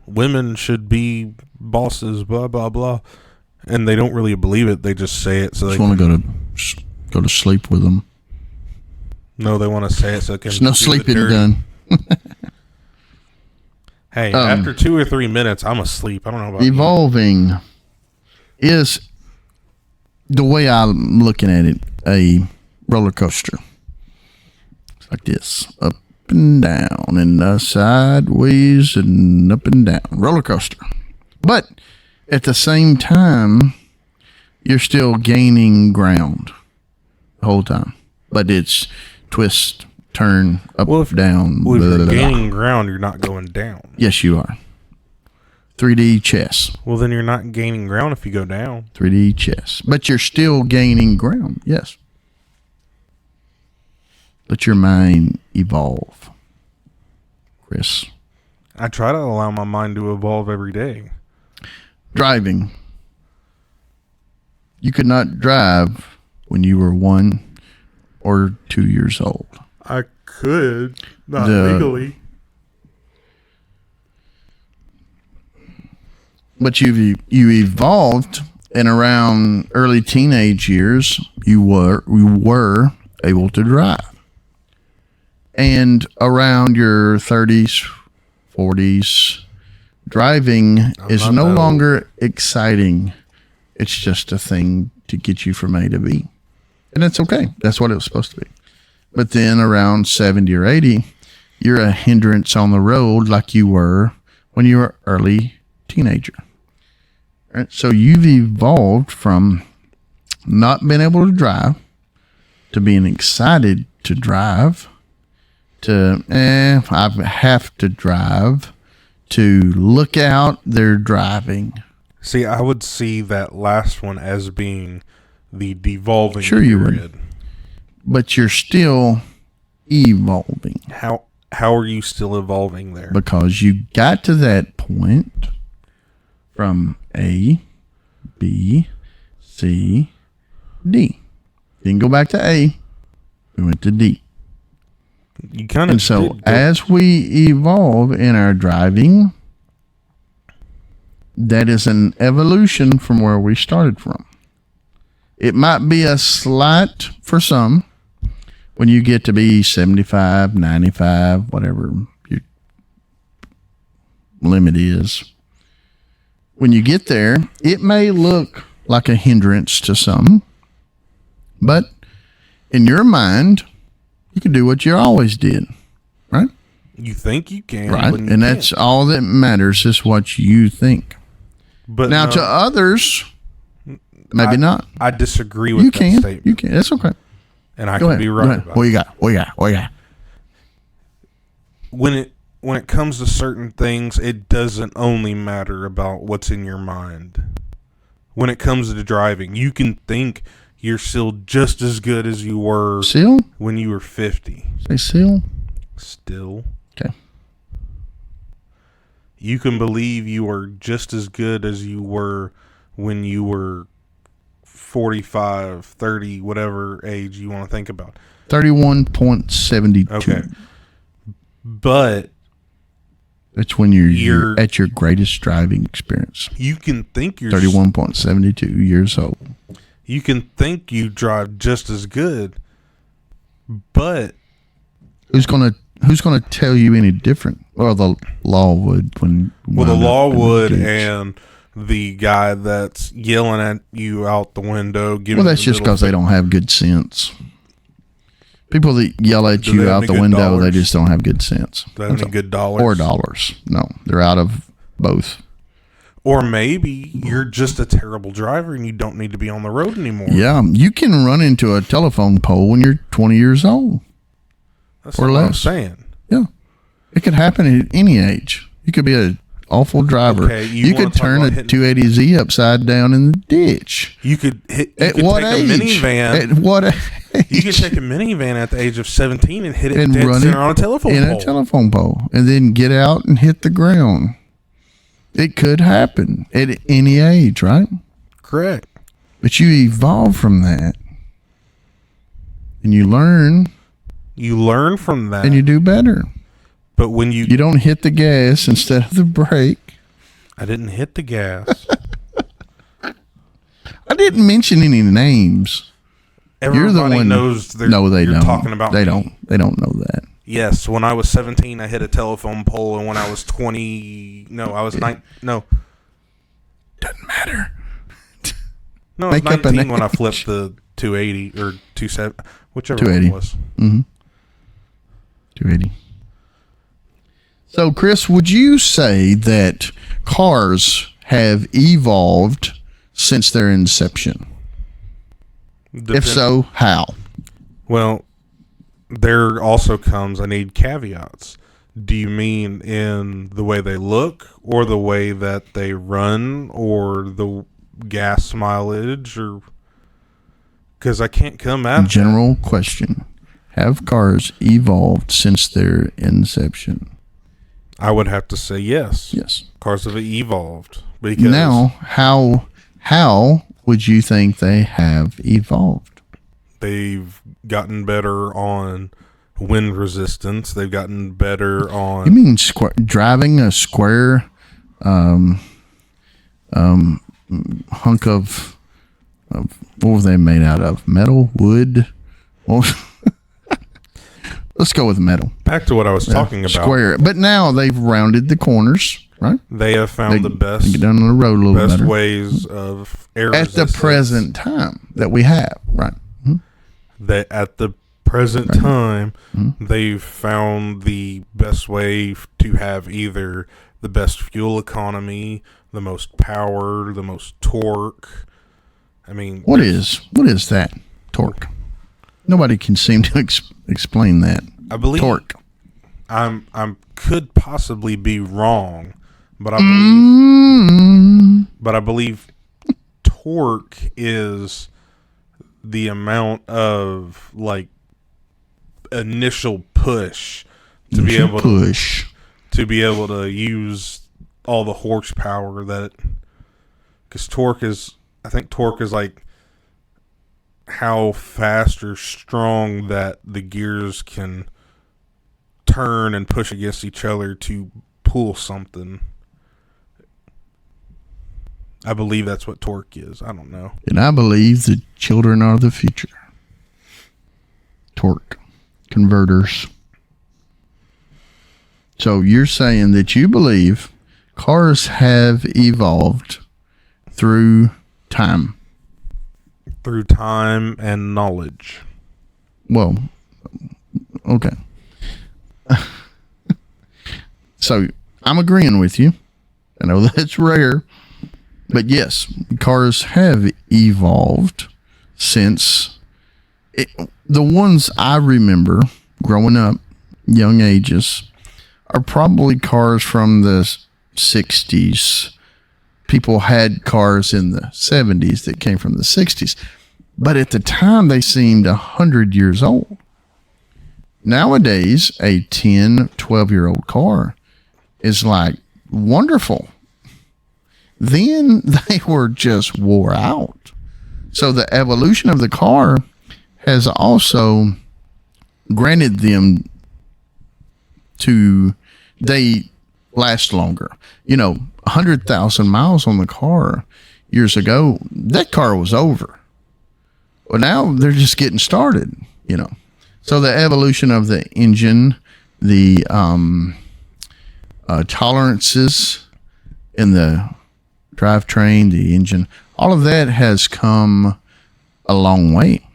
women should be bosses." Blah blah blah, and they don't really believe it. They just say it so they Just want to go to sleep with them. no. They want to say it so they can. There's no do the sleeping dirty. done. Hey, after 2 or 3 minutes, I'm asleep. I don't know about you. Evolving is, the way I'm looking at it, a roller coaster. It's like this, up and down and sideways and up and down. Roller coaster. But at the same time, you're still gaining ground the whole time. But it's twist, turn, up, Well, if- down. Well, if blah, you're blah, blah. gaining ground, you're not going down. Yes, you are. 3D chess. Well, then you're not gaining ground if you go down. 3D chess. But you're still gaining ground, yes. Let your mind evolve, Chris. I try to allow my mind to evolve every day. Driving. You could not drive when you were 1 or 2 years old. I could, not The- legally. But you evolved, and around early teenage years, you were able to drive. And around your 30s, 40s, driving is not no that old. longer exciting. It's just a thing to get you from A to B. And that's okay. That's what it was supposed to be. But then around 70 or 80, you're a hindrance on the road like you were when you were early teenager. Right? So you've evolved from not being able to drive to being excited to drive to I have to drive to look out, they're driving. See, I would see that last one as being the devolving Sure you would. period. But you're still evolving How are you still evolving there? because you got to that point from A, B, C, D. Didn't go back to A. We went to D. You kind of And so as we evolve in our driving, that is an evolution from where we started from. It might be a slight for some when you get to be 75, 95, whatever your limit is. When you get there, it may look like a hindrance to some, but in your mind, you can do what you always did, right? You think you can, Right, but you and that's all that matters is what you think. But Now, no, to others, maybe not. I disagree with You that can, statement, you can. That's okay. and I Go could ahead. be Go right ahead. about What it. you got? What you got? What you got? When it comes to certain things, it doesn't only matter about what's in your mind. When it comes to driving, you can think you're still just as good as you were Seal? when you were 50. Say seal. Still. Okay. You can believe you are just as good as you were when you were 45, 30, whatever age you want to think about. 31.72. Okay. But That's when you're at your greatest driving experience. you can think you're 31.72 years old. You can think you drive just as good, but Who's gonna tell you any different? Well, the law would when. well, the wound up law in the would, ditch. and the guy that's yelling at you out the window. Giving Well, that's you the just because they middle don't have good sense. People that yell at Do you they have out any the good window, dollars? they just don't have good sense. finger. Do they have any good dollars? Or dollars. No, they're out of both. Or maybe you're just a terrible driver and you don't need to be on the road anymore. Yeah, you can run into a telephone pole when you're 20 years old. That's or what I'm less. saying. Yeah, it could happen at any age. You could be an awful driver. Okay, you you wanna could talk turn about a hitting- 280Z upside down in the ditch. You could hit. You At could what take age? a minivan. At what age? You can take a minivan at the age of 17 and hit it And dead run center it on a telephone in pole. a telephone pole, and then get out and hit the ground. It could happen at any age, right? Correct. But you evolve from that, and you learn, You learn from that. and you do better. but when you You don't hit the gas instead of the brake. I didn't hit the gas. I didn't mention any names. Everybody You're the one. knows they're, No, they you're don't. talking about They me. don't. They don't know that. Yes, when I was 17, I hit a telephone pole, and when I was 20, no, I was no, Doesn't matter. no, I was Make up an 19 when I age. flipped the 280 or 27, whichever 280. one it was. 280. So, Chris, would you say that cars have evolved since their inception? If so, how? Well, there also comes, I need caveats. Do you mean in the way they look, or the way that they run, or the gas mileage, or because I can't come at General question. Have cars evolved since their inception? I would have to say yes. Yes. Cars have evolved because Now, how would you think they have evolved? they've gotten better on wind resistance. They've gotten better You on mean driving a square hunk of what were they made out of? Metal, wood? Well, let's go with metal. back to what I was talking about. Square. But now they've rounded the corners, right? They have found the They best get down on the road a little best better. ways of air At the resistance. present time that we have, right? That at the present time, they've found the best way to have either the best fuel economy, the most power, the most torque. I mean, What is that? Torque. Nobody can seem to explain that. I believe Torque. I'm could possibly be wrong, but I believe torque is the amount of like initial push to be able push. to be able to use all the horsepower that, because torque is like how fast or strong that the gears can turn and push against each other to pull something. I believe that's what torque is. I don't know. And I believe the children are the future. Torque converters. So you're saying that you believe cars have evolved through time. Through time and knowledge. Well, okay. So I'm agreeing with you. I know that's rare, but yes, cars have evolved since the ones I remember growing up, young ages, are probably cars from the 60s. People had cars in the 70s that came from the 60s, but at the time they seemed 100 years old. Nowadays, a 10, 12-year-old car is like wonderful. Then they were just wore out. So the evolution of the car has also granted them they last longer. 100,000 miles on the car years ago, that car was over. Well, now they're just getting started, So the evolution of the engine, the tolerances in the drivetrain, the engine, all of that has come a long way.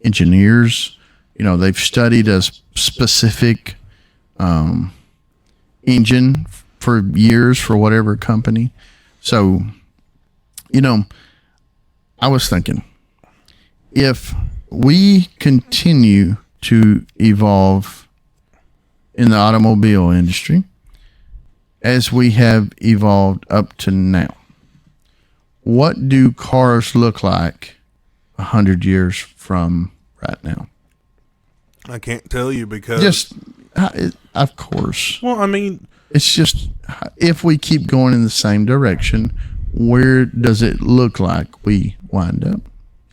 Engineers, they've studied a specific engine for years for whatever company. So, I was thinking, if we continue to evolve in the automobile industry as we have evolved up to now, what do cars look like 100 years from right now? I can't tell you because... Just, of course. Well, I mean... It's just, if we keep going in the same direction, where does it look like we wind up?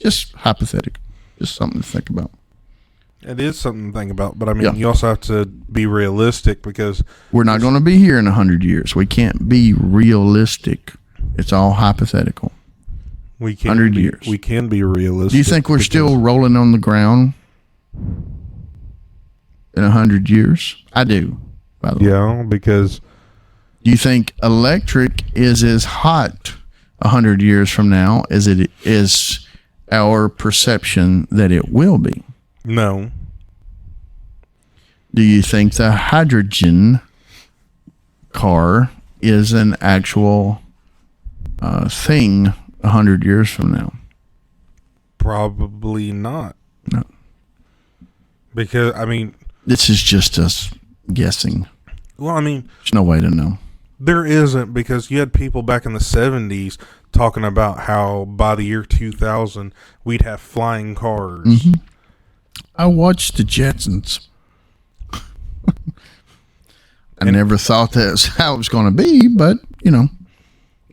Just hypothetical. Just something to think about. It is something to think about, but I mean, you also have to be realistic because... We're not going to be here in 100 years. We can't be realistic. It's all hypothetical. We can 100 years. We can be realistic. Do you think we're still rolling on the ground in 100 years? I do, by the way. Yeah, because... Do you think electric is as hot 100 years from now as it is our perception that it will be? No. Do you think the hydrogen car is an actual thing 100 years from now? Probably not. No. Because, I mean... This is just us guessing. Well, I mean... There's no way to know. There isn't, because you had people back in the 70s talking about how by the year 2000 we'd have flying cars. Mm-hmm. I watched the Jetsons. I never thought that's how it was going to be, but,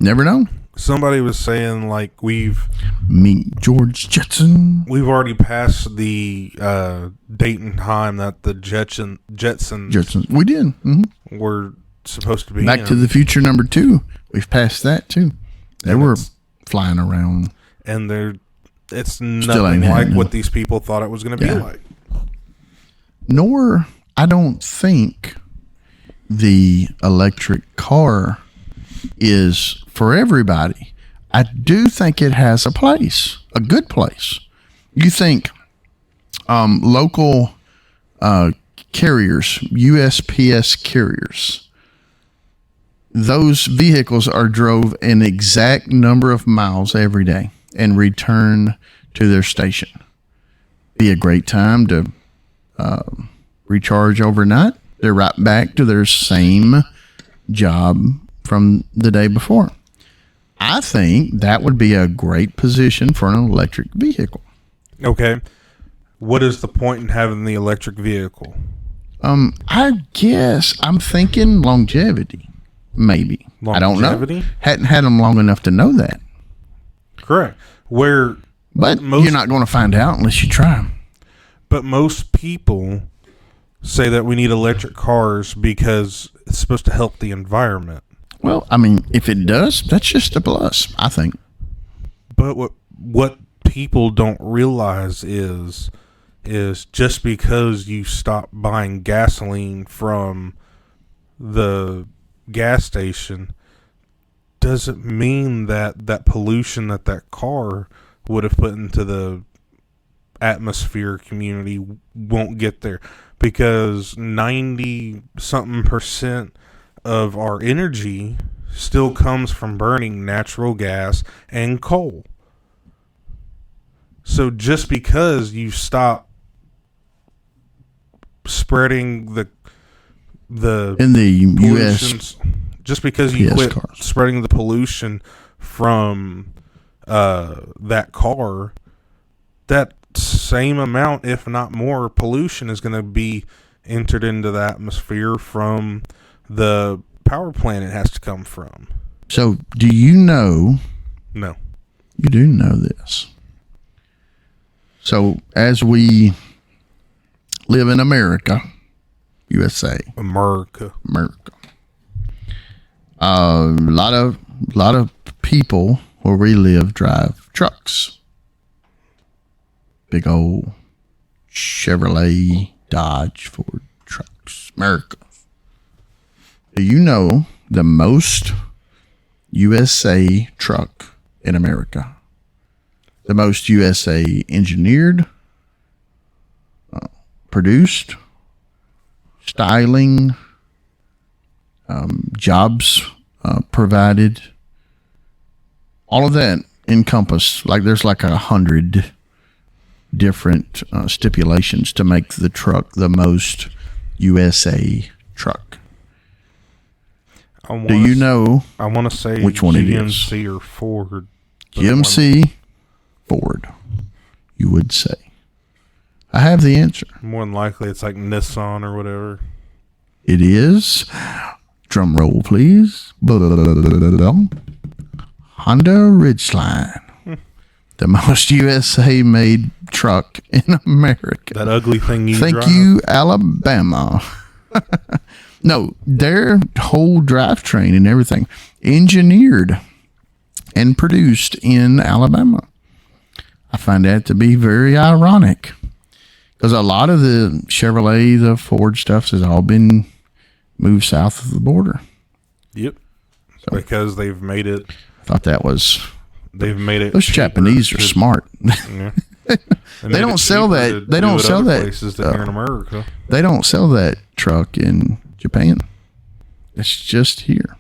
never know. Somebody was saying, like, Meet George Jetson. We've already passed the date and time that the Jetsons We did. Mm-hmm. were supposed to be Back to the Future #2. We've passed that, too. They were flying around. And it's Still ain't nothing like happening. what these people thought it was going to be like. Nor, I don't think the electric car is for everybody. I do think it has a place, a good place. You think local carriers, USPS carriers, those vehicles are drove an exact number of miles every day and return to their station. Be a great time to recharge overnight. They're right back to their same job from the day before. I think that would be a great position for an electric vehicle. Okay. What is the point in having the electric vehicle? I guess I'm thinking longevity. Maybe. I don't know. Hadn't had them long enough to know that. Correct. But you're not going to find out unless you try. But most people say that we need electric cars because it's supposed to help the environment. Well, I mean, if it does, that's just a plus, I think. But what people don't realize is just because you stop buying gasoline from the gas station doesn't mean that pollution that car would have put into the atmosphere community won't get there, because 90 something percent of our energy still comes from burning natural gas and coal. So just because you stop spreading the In the U.S., pollutions, just because you PS quit cars. spreading the pollution from that car, that same amount, if not more, pollution is going to be entered into the atmosphere from the power plant it has to come from. So, do you know? No. You do know this. So, as we live in America, USA, America. a lot of people where we live drive trucks. Big old Chevrolet, Dodge, Ford trucks. America. Do you know the most USA truck in America? The most USA engineered, produced, styling, jobs provided, all of that encompass, like there's like 100 different stipulations to make the truck the most USA truck. Do you know I want to say which one it is? GMC or Ford. GMC, Ford, you would say? I have the answer. More than likely, it's like Nissan or whatever. It is, drum roll please, Honda Ridgeline. The most USA made truck in America. That ugly thing you Thank drive. you, Alabama. No, their whole drivetrain and everything engineered and produced in Alabama. I find that to be very ironic, because a lot of the Chevrolet, the Ford stuff has all been moved south of the border. Yep. Because they've made it. I thought that was, Those those Japanese are smart. Yeah. They don't sell that. They don't sell that. Places than here in America. They don't sell that truck in Japan. It's just here.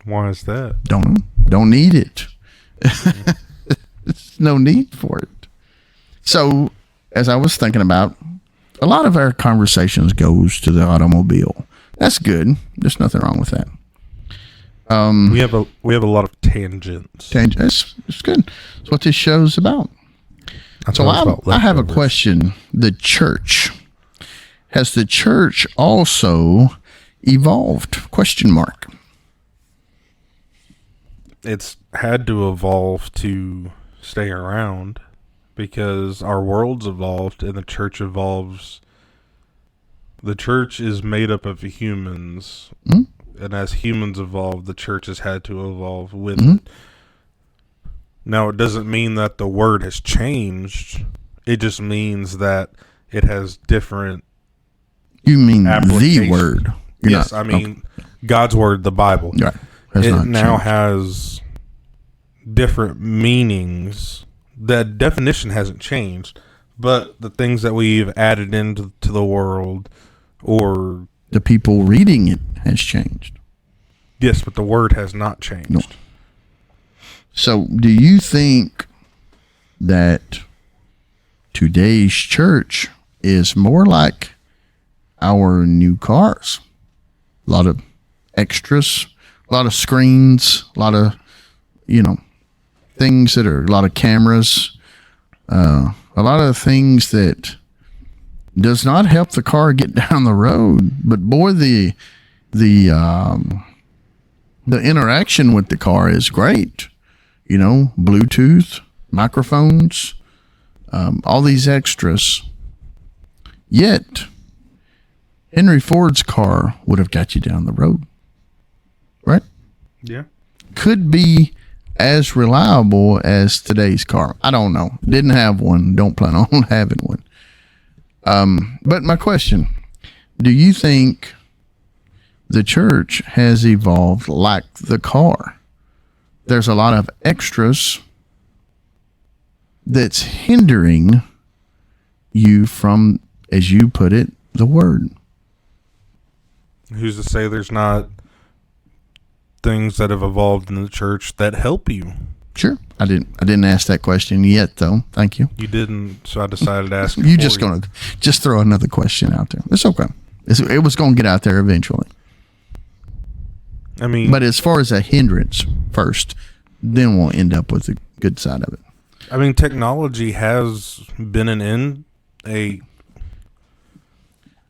Why is that? Don't need it. There's no need for it. So, as I was thinking about, a lot of our conversations goes to the automobile. That's good. There's nothing wrong with that. We have a lot of tangents. It's good. That's what this show's about. So I have a question. The church. Has the church also evolved? Question mark. It's had to evolve to stay around, because our world's evolved and the church evolves. The church is made up of humans, and as humans evolve, the church has had to evolve with it. Now, it doesn't mean that the word has changed. It just means that it has different You mean the applications. word? Yes, I mean God's word, the Bible. Right. Has It not now changed. has different meanings. The definition hasn't changed, but the things that we've added into the world, or The people reading it has changed. yes, but the word has not changed. No. So, do you think that today's church is more like our new cars? A lot of extras, a lot of screens, a lot of, things that are, a lot of cameras, a lot of things that does not help the car get down the road. But boy, the interaction with the car is great. Bluetooth, microphones, all these extras. Yet, Henry Ford's car would have got you down the road, right? Yeah. Could be as reliable as today's car. I don't know. Didn't have one. Don't plan on having one. But my question, do you think the church has evolved like the car? there's a lot of extras that's hindering you from, as you put it, the word. Who's to say there's not things that have evolved in the church that help you? Sure. I didn't ask that question yet, though. Thank you. You didn't, so I decided to ask. You just gonna just throw another question out there. It's okay. It was gonna get out there eventually. I mean, But as far as a hindrance first, then we'll end up with the good side of it. I mean, technology has been I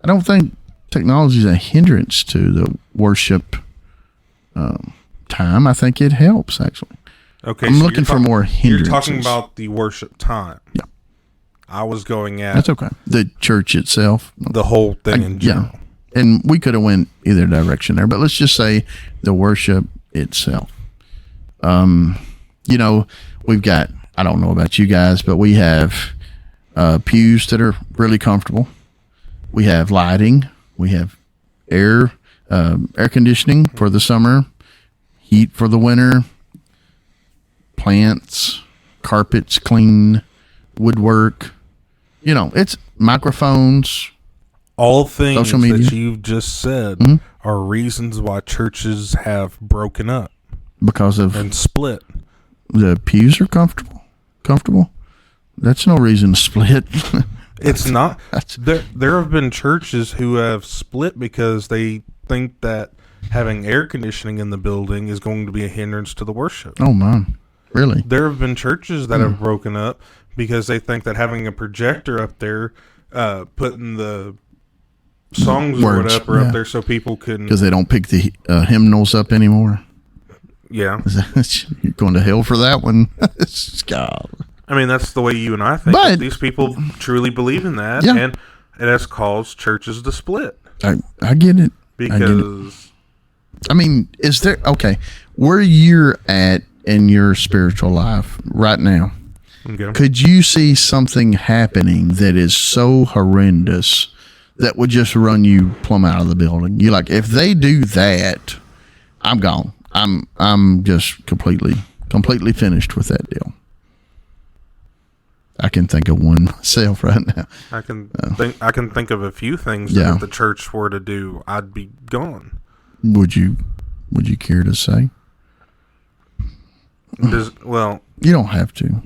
don't think technology is a hindrance to the worship time. I think it helps, actually. Okay, I'm so looking for more hindrances. You're talking about the worship time. Yeah. I was going at That's okay. The church itself. the whole thing in general. Yeah. And we could have went either direction there, but let's just say the worship itself. We've got, I don't know about you guys, but we have pews that are really comfortable. We have lighting. We have air conditioning for the summer, heat for the winter, plants, carpets clean, woodwork. It's microphones. All things Social media. that you've just said are reasons why churches have broken up Because of and split. the pews are comfortable. That's no reason to split. It's not. There have been churches who have split because they think that having air conditioning in the building is going to be a hindrance to the worship. Oh man, really? There have been churches that have broken up because they think that having a projector up there, putting the songs or Words, whatever yeah. up there so people can. Because they don't pick the hymnals up anymore. Yeah. You're going to hell for that one. God. I mean, that's the way you and I think. But- These people truly believe in that, Yeah. and it has caused churches to split I get it. because I mean, is there, okay, where you're at in your spiritual life right now, okay. could you see something happening that is so horrendous that would just run you plumb out of the building? You're like, if they do that, I'm gone. I'm just completely finished with that deal. I can think of one myself right now. I can think of a few things Yeah. that if the church were to do, I'd be gone. Would you care to say? Well, You don't have to.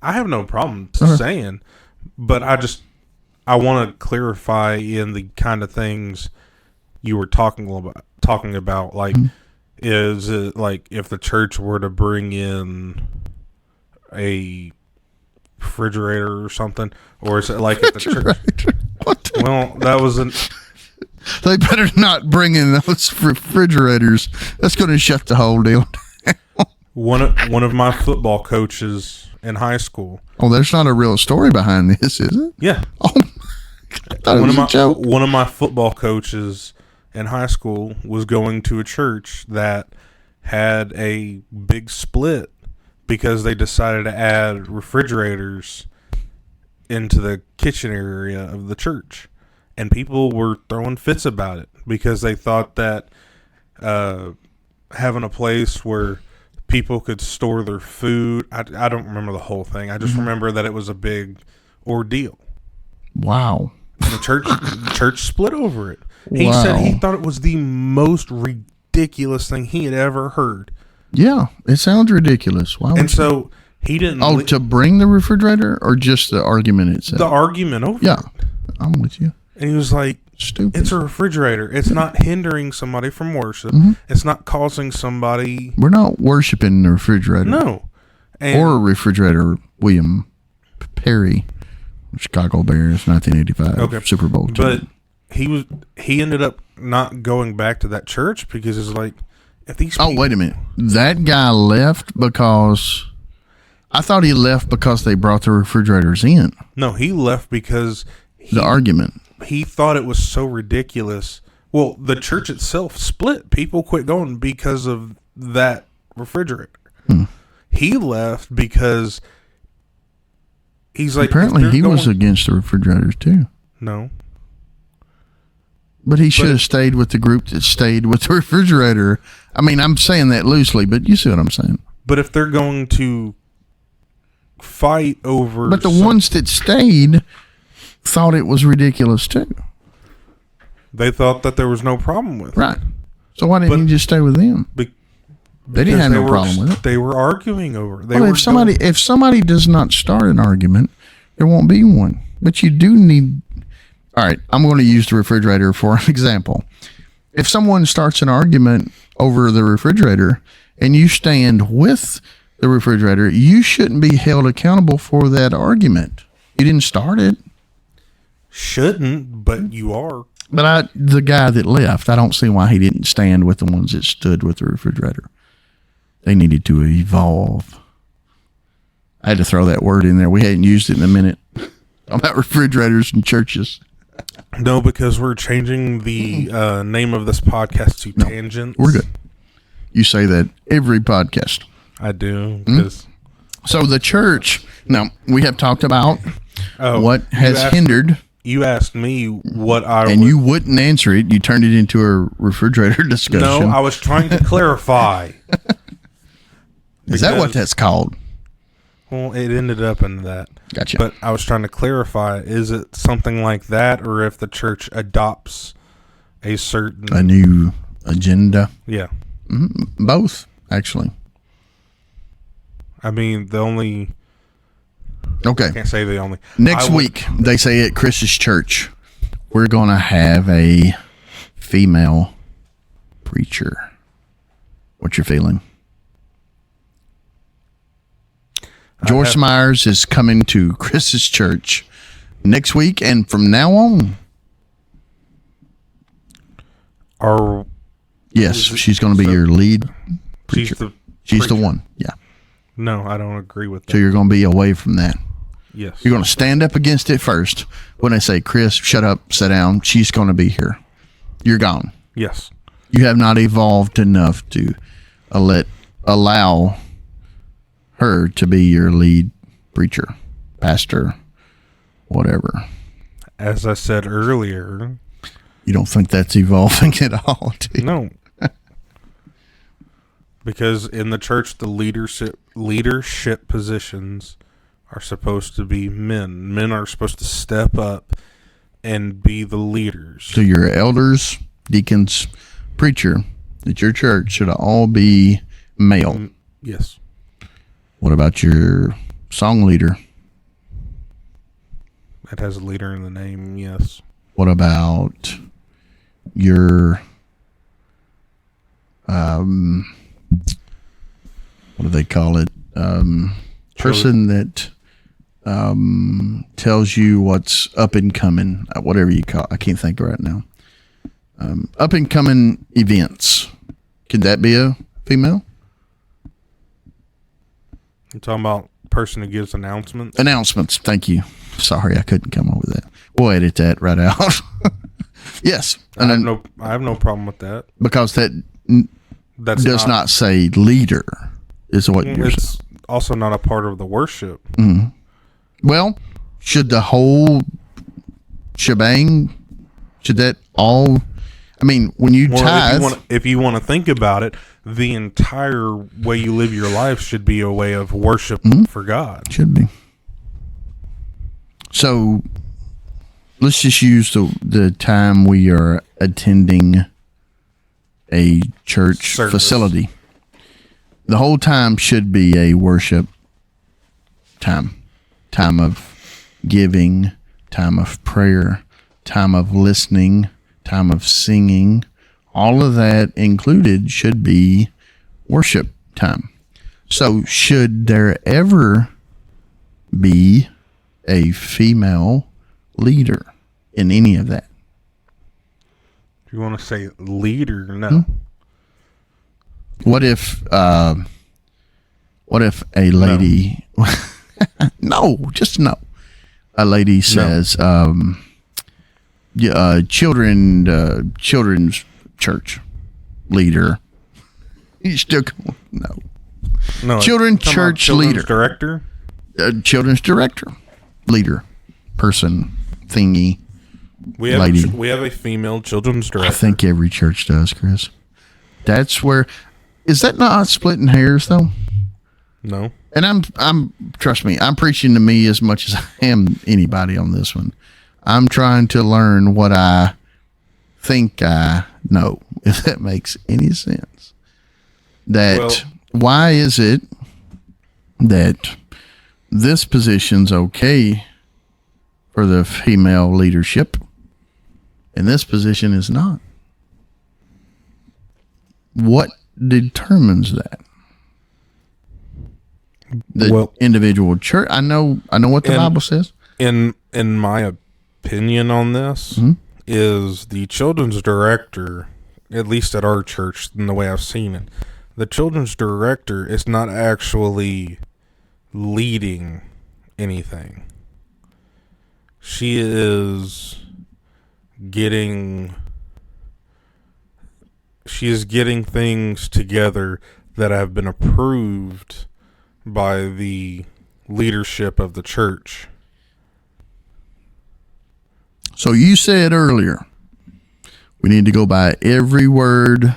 I have no problem Okay. saying, but I want to clarify in the kind of things you were talking about. Like, is it like if the church were to bring in a refrigerator or something, or is it like if the church? What the- Well, that wasn't. They better not bring in those refrigerators. That's going to shut the whole deal down. One of my football coaches in high school. Oh, there's not a real story behind this, is it? Yeah, Oh, I thought it was a joke. one of my football coaches in high school was going to a church that had a big split because they decided to add refrigerators into the kitchen area of the church, and people were throwing fits about it because they thought that having a place where people could store their food. I don't remember the whole thing. I just remember that it was a big ordeal. Wow. And the church split over it. He said he thought it was the most ridiculous thing he had ever heard. Yeah, it sounds ridiculous. Why would And so he didn't. Oh, to bring the refrigerator or just the argument itself? the argument over Yeah, it. I'm with you. And he was like, Stupid. "It's a refrigerator. It's not hindering somebody from worship. It's not causing somebody." We're not worshiping the refrigerator. No. And Or refrigerator. William Perry, Chicago Bears, 1985 Okay. Super Bowl. But he ended up not going back to that church because it's like, if these Oh, people, wait a minute. That guy left because I thought he left because they brought the refrigerators in. no, he left because The argument. he thought it was so ridiculous. Well, the church itself split. People quit going because of that refrigerator. He left because he's like, Apparently, if they're he was going- against the refrigerators too. no. But he should have stayed with the group that stayed with the refrigerator. I mean, I'm saying that loosely, but you see what I'm saying. But if they're going to fight over... But the ones that stayed thought it was ridiculous, too. They thought that there was no problem with it. Right. So why didn't he just stay with them? They didn't have no problem with it. They were arguing over it. If somebody does not start an argument, there won't be one. But you do need... All right, I'm going to use the refrigerator for an example. If someone starts an argument over the refrigerator and you stand with the refrigerator, you shouldn't be held accountable for that argument. You didn't start it. Shouldn't, but you are. But the guy that left, I don't see why he didn't stand with the ones that stood with the refrigerator. They needed to evolve. I had to throw that word in there. We hadn't used it in a minute. About refrigerators and churches. No, because we're changing the name of this podcast to Tangents. We're good. You say that every podcast. I do. Because So the church, now we have talked about what has hindered. You asked me what I And you wouldn't answer it. You turned it into a refrigerator discussion. No, I was trying to clarify. Is that what that's called? Well, it ended up in that. Gotcha. But I was trying to clarify, is it something like that, or if the church adopts a new agenda? Yeah. Mm-hmm. Both, actually. I mean, Okay. I can't say the only. Next week, they say at Chris's church, we're going to have a female preacher. What's your feeling? Joyce Myers is coming to Chris's church next week, and from now on. Yes, she's going to be your lead preacher. She's the one, yeah. No, I don't agree with that. So you're going to be away from that. Yes. You're going to stand up against it first. When they say, Chris, shut up, sit down, she's going to be here. You're gone. Yes. You have not evolved enough to allow her to be your lead preacher, pastor, whatever. As I said earlier. You don't think that's evolving at all, do you? No. Because in the church, the leadership positions are supposed to be men. Men are supposed to step up and be the leaders. So your elders, deacons, preacher at your church should all be male. Yes. What about your song leader? It has a leader in the name, yes. What about your what do they call it? Person that tells you what's up and coming, whatever you call it. I can't think right now. Up and coming events. Could that be a female? You're talking about person who gives announcements? Announcements. Thank you. Sorry, I couldn't come up with that. We'll edit that right out. Yes. I have no problem with that. Because that does not say leader, is what you're saying. It's also not a part of the worship. Mm-hmm. Well, should the whole shebang, should that all, I mean, when you tithe. If you want to think about it, the entire way you live your life should be a way of worship for God. Should be. So let's just use the time we are attending a church facility. The whole time should be a worship time. Time of giving, time of prayer, time of listening, time of singing. All of that included should be worship time. So should there ever be a female leader in any of that? If you want to say leader, no. What if a lady no, just no. A lady says children's church leader. You still no. Children's church leader. Director? Children's director. Leader. Person. Thingy. lady. We have a female children's director. I think every church does, Chris. That's where. Is that not splitting hairs though? No. And I'm trust me, I'm preaching to me as much as I am anybody on this one. I'm trying to learn what I think I know, if that makes any sense. Why is it that this position's okay for the female leadership and this position is not? What determines that? The individual church. I know what the Bible says. In my opinion on this, is the children's director, at least at our church, in the way I've seen it, the children's director is not actually leading anything. She is getting things together that have been approved by the leadership of the church. So you said earlier, we need to go by every word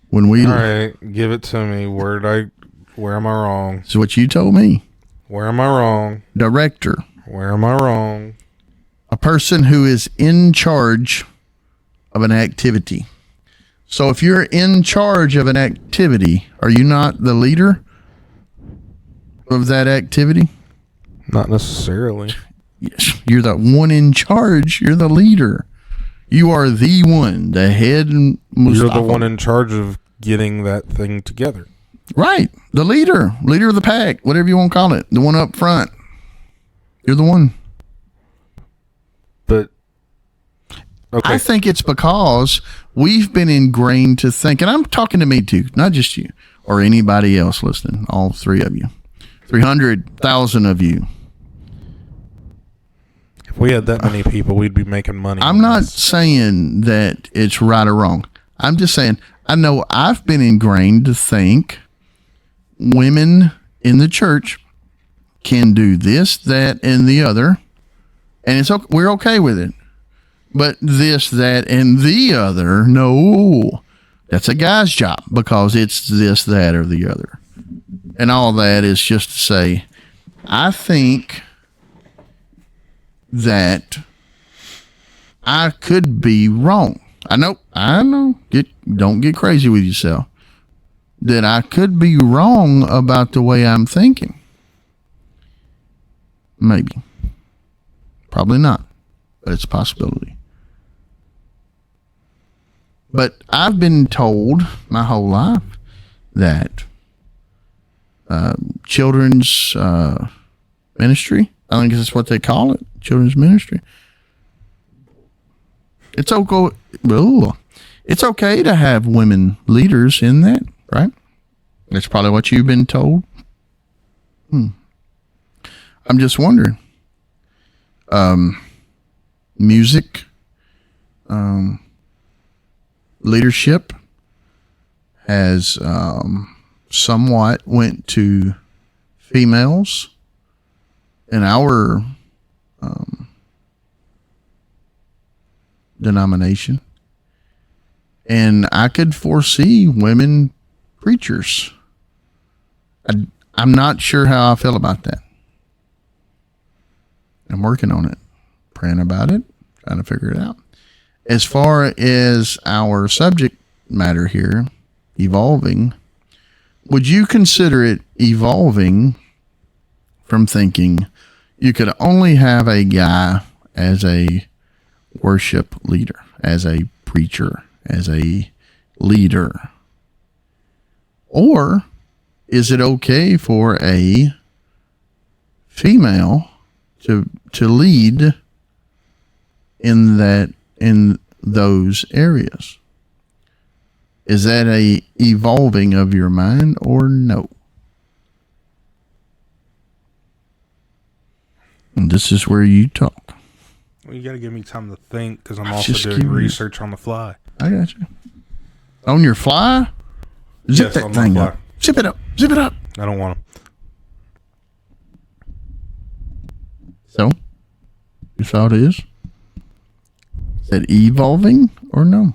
when we. All right, give it to me. Where am I wrong? This is what you told me. Where am I wrong? Director. Where am I wrong? A person who is in charge of an activity. So if you're in charge of an activity, are you not the leader of that activity? Not necessarily. Yes, you're the one in charge. You're the leader. You are the one, the head. You're the one in charge of getting that thing together. Right. The leader of the pack, whatever you want to call it. The one up front. You're the one. But, okay. I think it's because we've been ingrained to think, and I'm talking to me too, not just you or anybody else listening, all three of you, 300,000 of you. If we had that many people, we'd be making money. I'm not saying that it's right or wrong. I'm just saying, I know I've been ingrained to think women in the church can do this, that, and the other, and it's okay, we're okay with it. But this, that, and the other, no, that's a guy's job because it's this, that, or the other. And all that is just to say, I think that I could be wrong. I know. Don't get crazy with yourself. That I could be wrong about the way I'm thinking. Maybe. Probably not. But it's a possibility. But I've been told my whole life that children's ministry, I think that's what they call it, children's ministry. It's okay. It's okay to have women leaders in that, right? That's probably what you've been told. I'm just wondering. Music, leadership has somewhat went to females in our denomination, and I could foresee women preachers. I'm not sure how I feel about that. I'm working on it, praying about it, trying to figure it out. As far as our subject matter here, evolving, would you consider it evolving from thinking you could only have a guy as a worship leader, as a preacher, as a leader? Or is it okay for a female to lead in those areas? Is that a evolving of your mind or no? And this is where you talk. Well, you got to give me time to think because I'm also doing research on the fly. I got you. On your fly? Zip that thing up. Zip it up. Zip it up. I don't want to. So, your thought is? Is that evolving or no?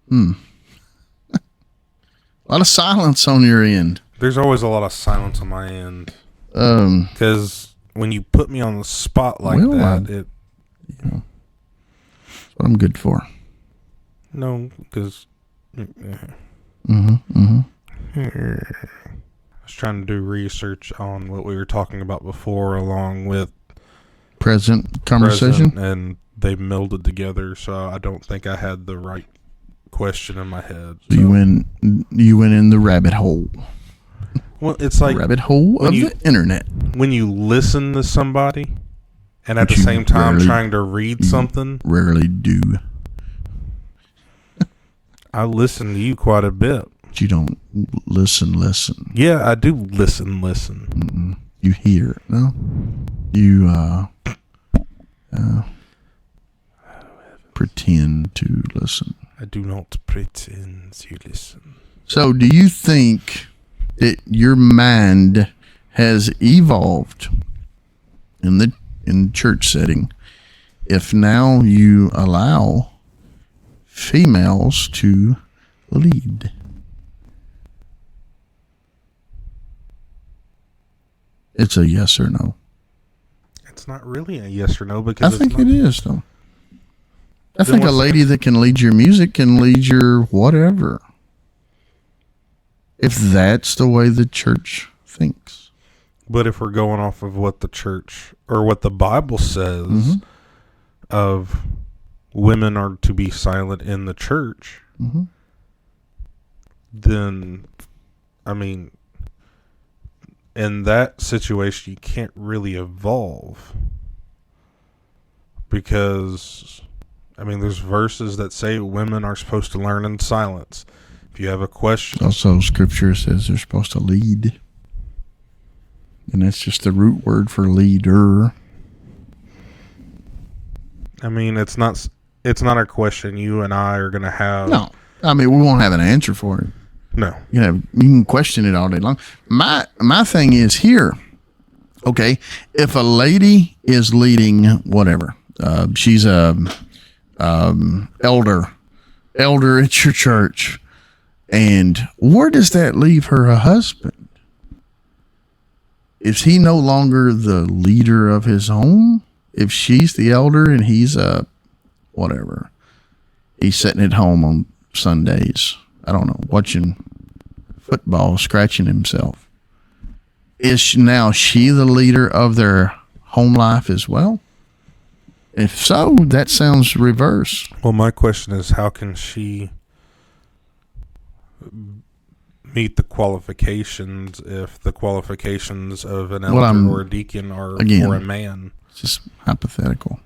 A lot of silence on your end. There's always a lot of silence on my end. Um, Because when you put me on the spot like Well, that, that's what I'm good for. because Mm-hmm. Mm-hmm. I was trying to do research on what we were talking about before, along with Present conversation. present, and they melded together. So I don't think I had the right question in my head. So you went in the rabbit hole. Well, it's like Rabbit hole when of you- the internet. when you listen to somebody, and at Which the you same time rarely- trying to read something. Rarely do. I listen to you quite a bit. But you don't listen. Yeah, I do listen. You hear, no? You pretend to listen. I do not pretend to listen. So do you think that your mind has evolved in the church setting if now you allow females to lead? It's a yes or no. It's not really a yes or no I because think it's it not, is, though. I Then think a what's the lady that can lead your music can lead your whatever. If that's the way the church thinks. But if we're going off of what the church or what the Bible says Mm-hmm. of women are to be silent in the church, Mm-hmm. then I mean, in that situation, you can't really evolve because, I mean, there's verses that say women are supposed to learn in silence. If you have a question, Also, scripture says they're supposed to lead. And that's just the root word for leader. I mean, it's not a question you and I are going to have. No. I mean, we won't have an answer for it. No. You can question it all day long. My thing is here. Okay, if a lady is leading whatever, she's a elder at your church, and where does that leave her husband? Is he no longer the leader of his home? If she's the elder and he's a whatever, he's sitting at home on Sundays, I don't know, watching football, scratching himself. Is now she the leader of their home life as well? If so, that sounds reverse. Well, my question is, how can she meet the qualifications if the qualifications of an elder I'm- or a deacon are again, for a man? It's just hypothetical.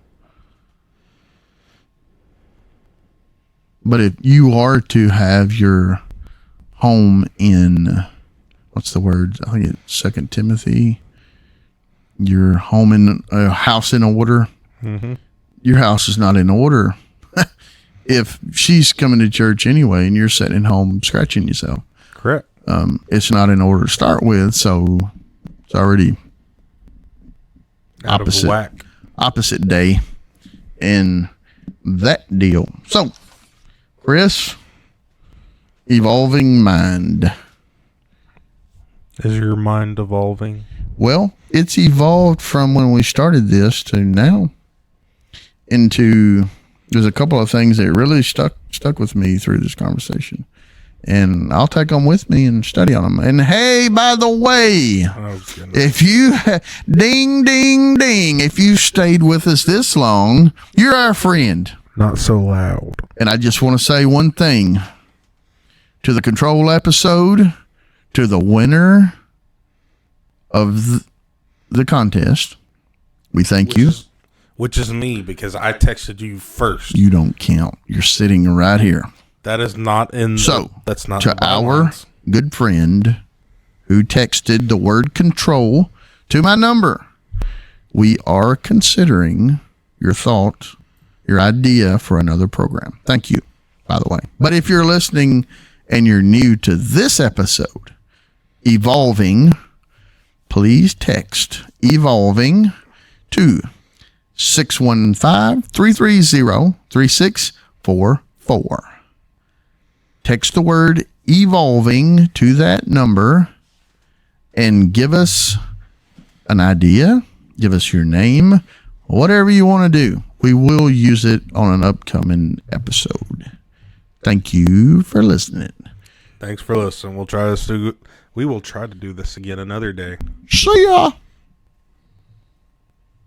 But if you are to have your home in, what's the word? I think it's 2 Timothy. Your home in a house in order. Mm-hmm. Your house is not in order. If she's coming to church anyway and you're sitting at home scratching yourself, Correct. it's not in order to start with. So it's already Out opposite. of whack. opposite day in that deal. So, Chris, evolving mind. Is your mind evolving? Well, it's evolved from when we started this to now into, there's a couple of things that really stuck with me through this conversation. And I'll take them with me and study on them. And hey, by the way, Oh, goodness. if you, ding, ding, ding, if you stayed with us this long, you're our friend. Not so loud. And I just want to say one thing to the control episode, to the winner of the contest. We thank you. Which is me, because I texted you first. You don't count. You're sitting right here. That is not in So, that's not to in the our bylaws. good friend who texted the word control to my number, we are considering your thought, your idea for another program. Thank you, by the way. But if you're listening and you're new to this episode, Evolving, please text Evolving to 615-330-3644. Text the word evolving to that number and give us an idea, give us your name, whatever you want to do. We will use it on an upcoming episode. Thank you for listening. Thanks for listening. We will try to do this again another day. See ya.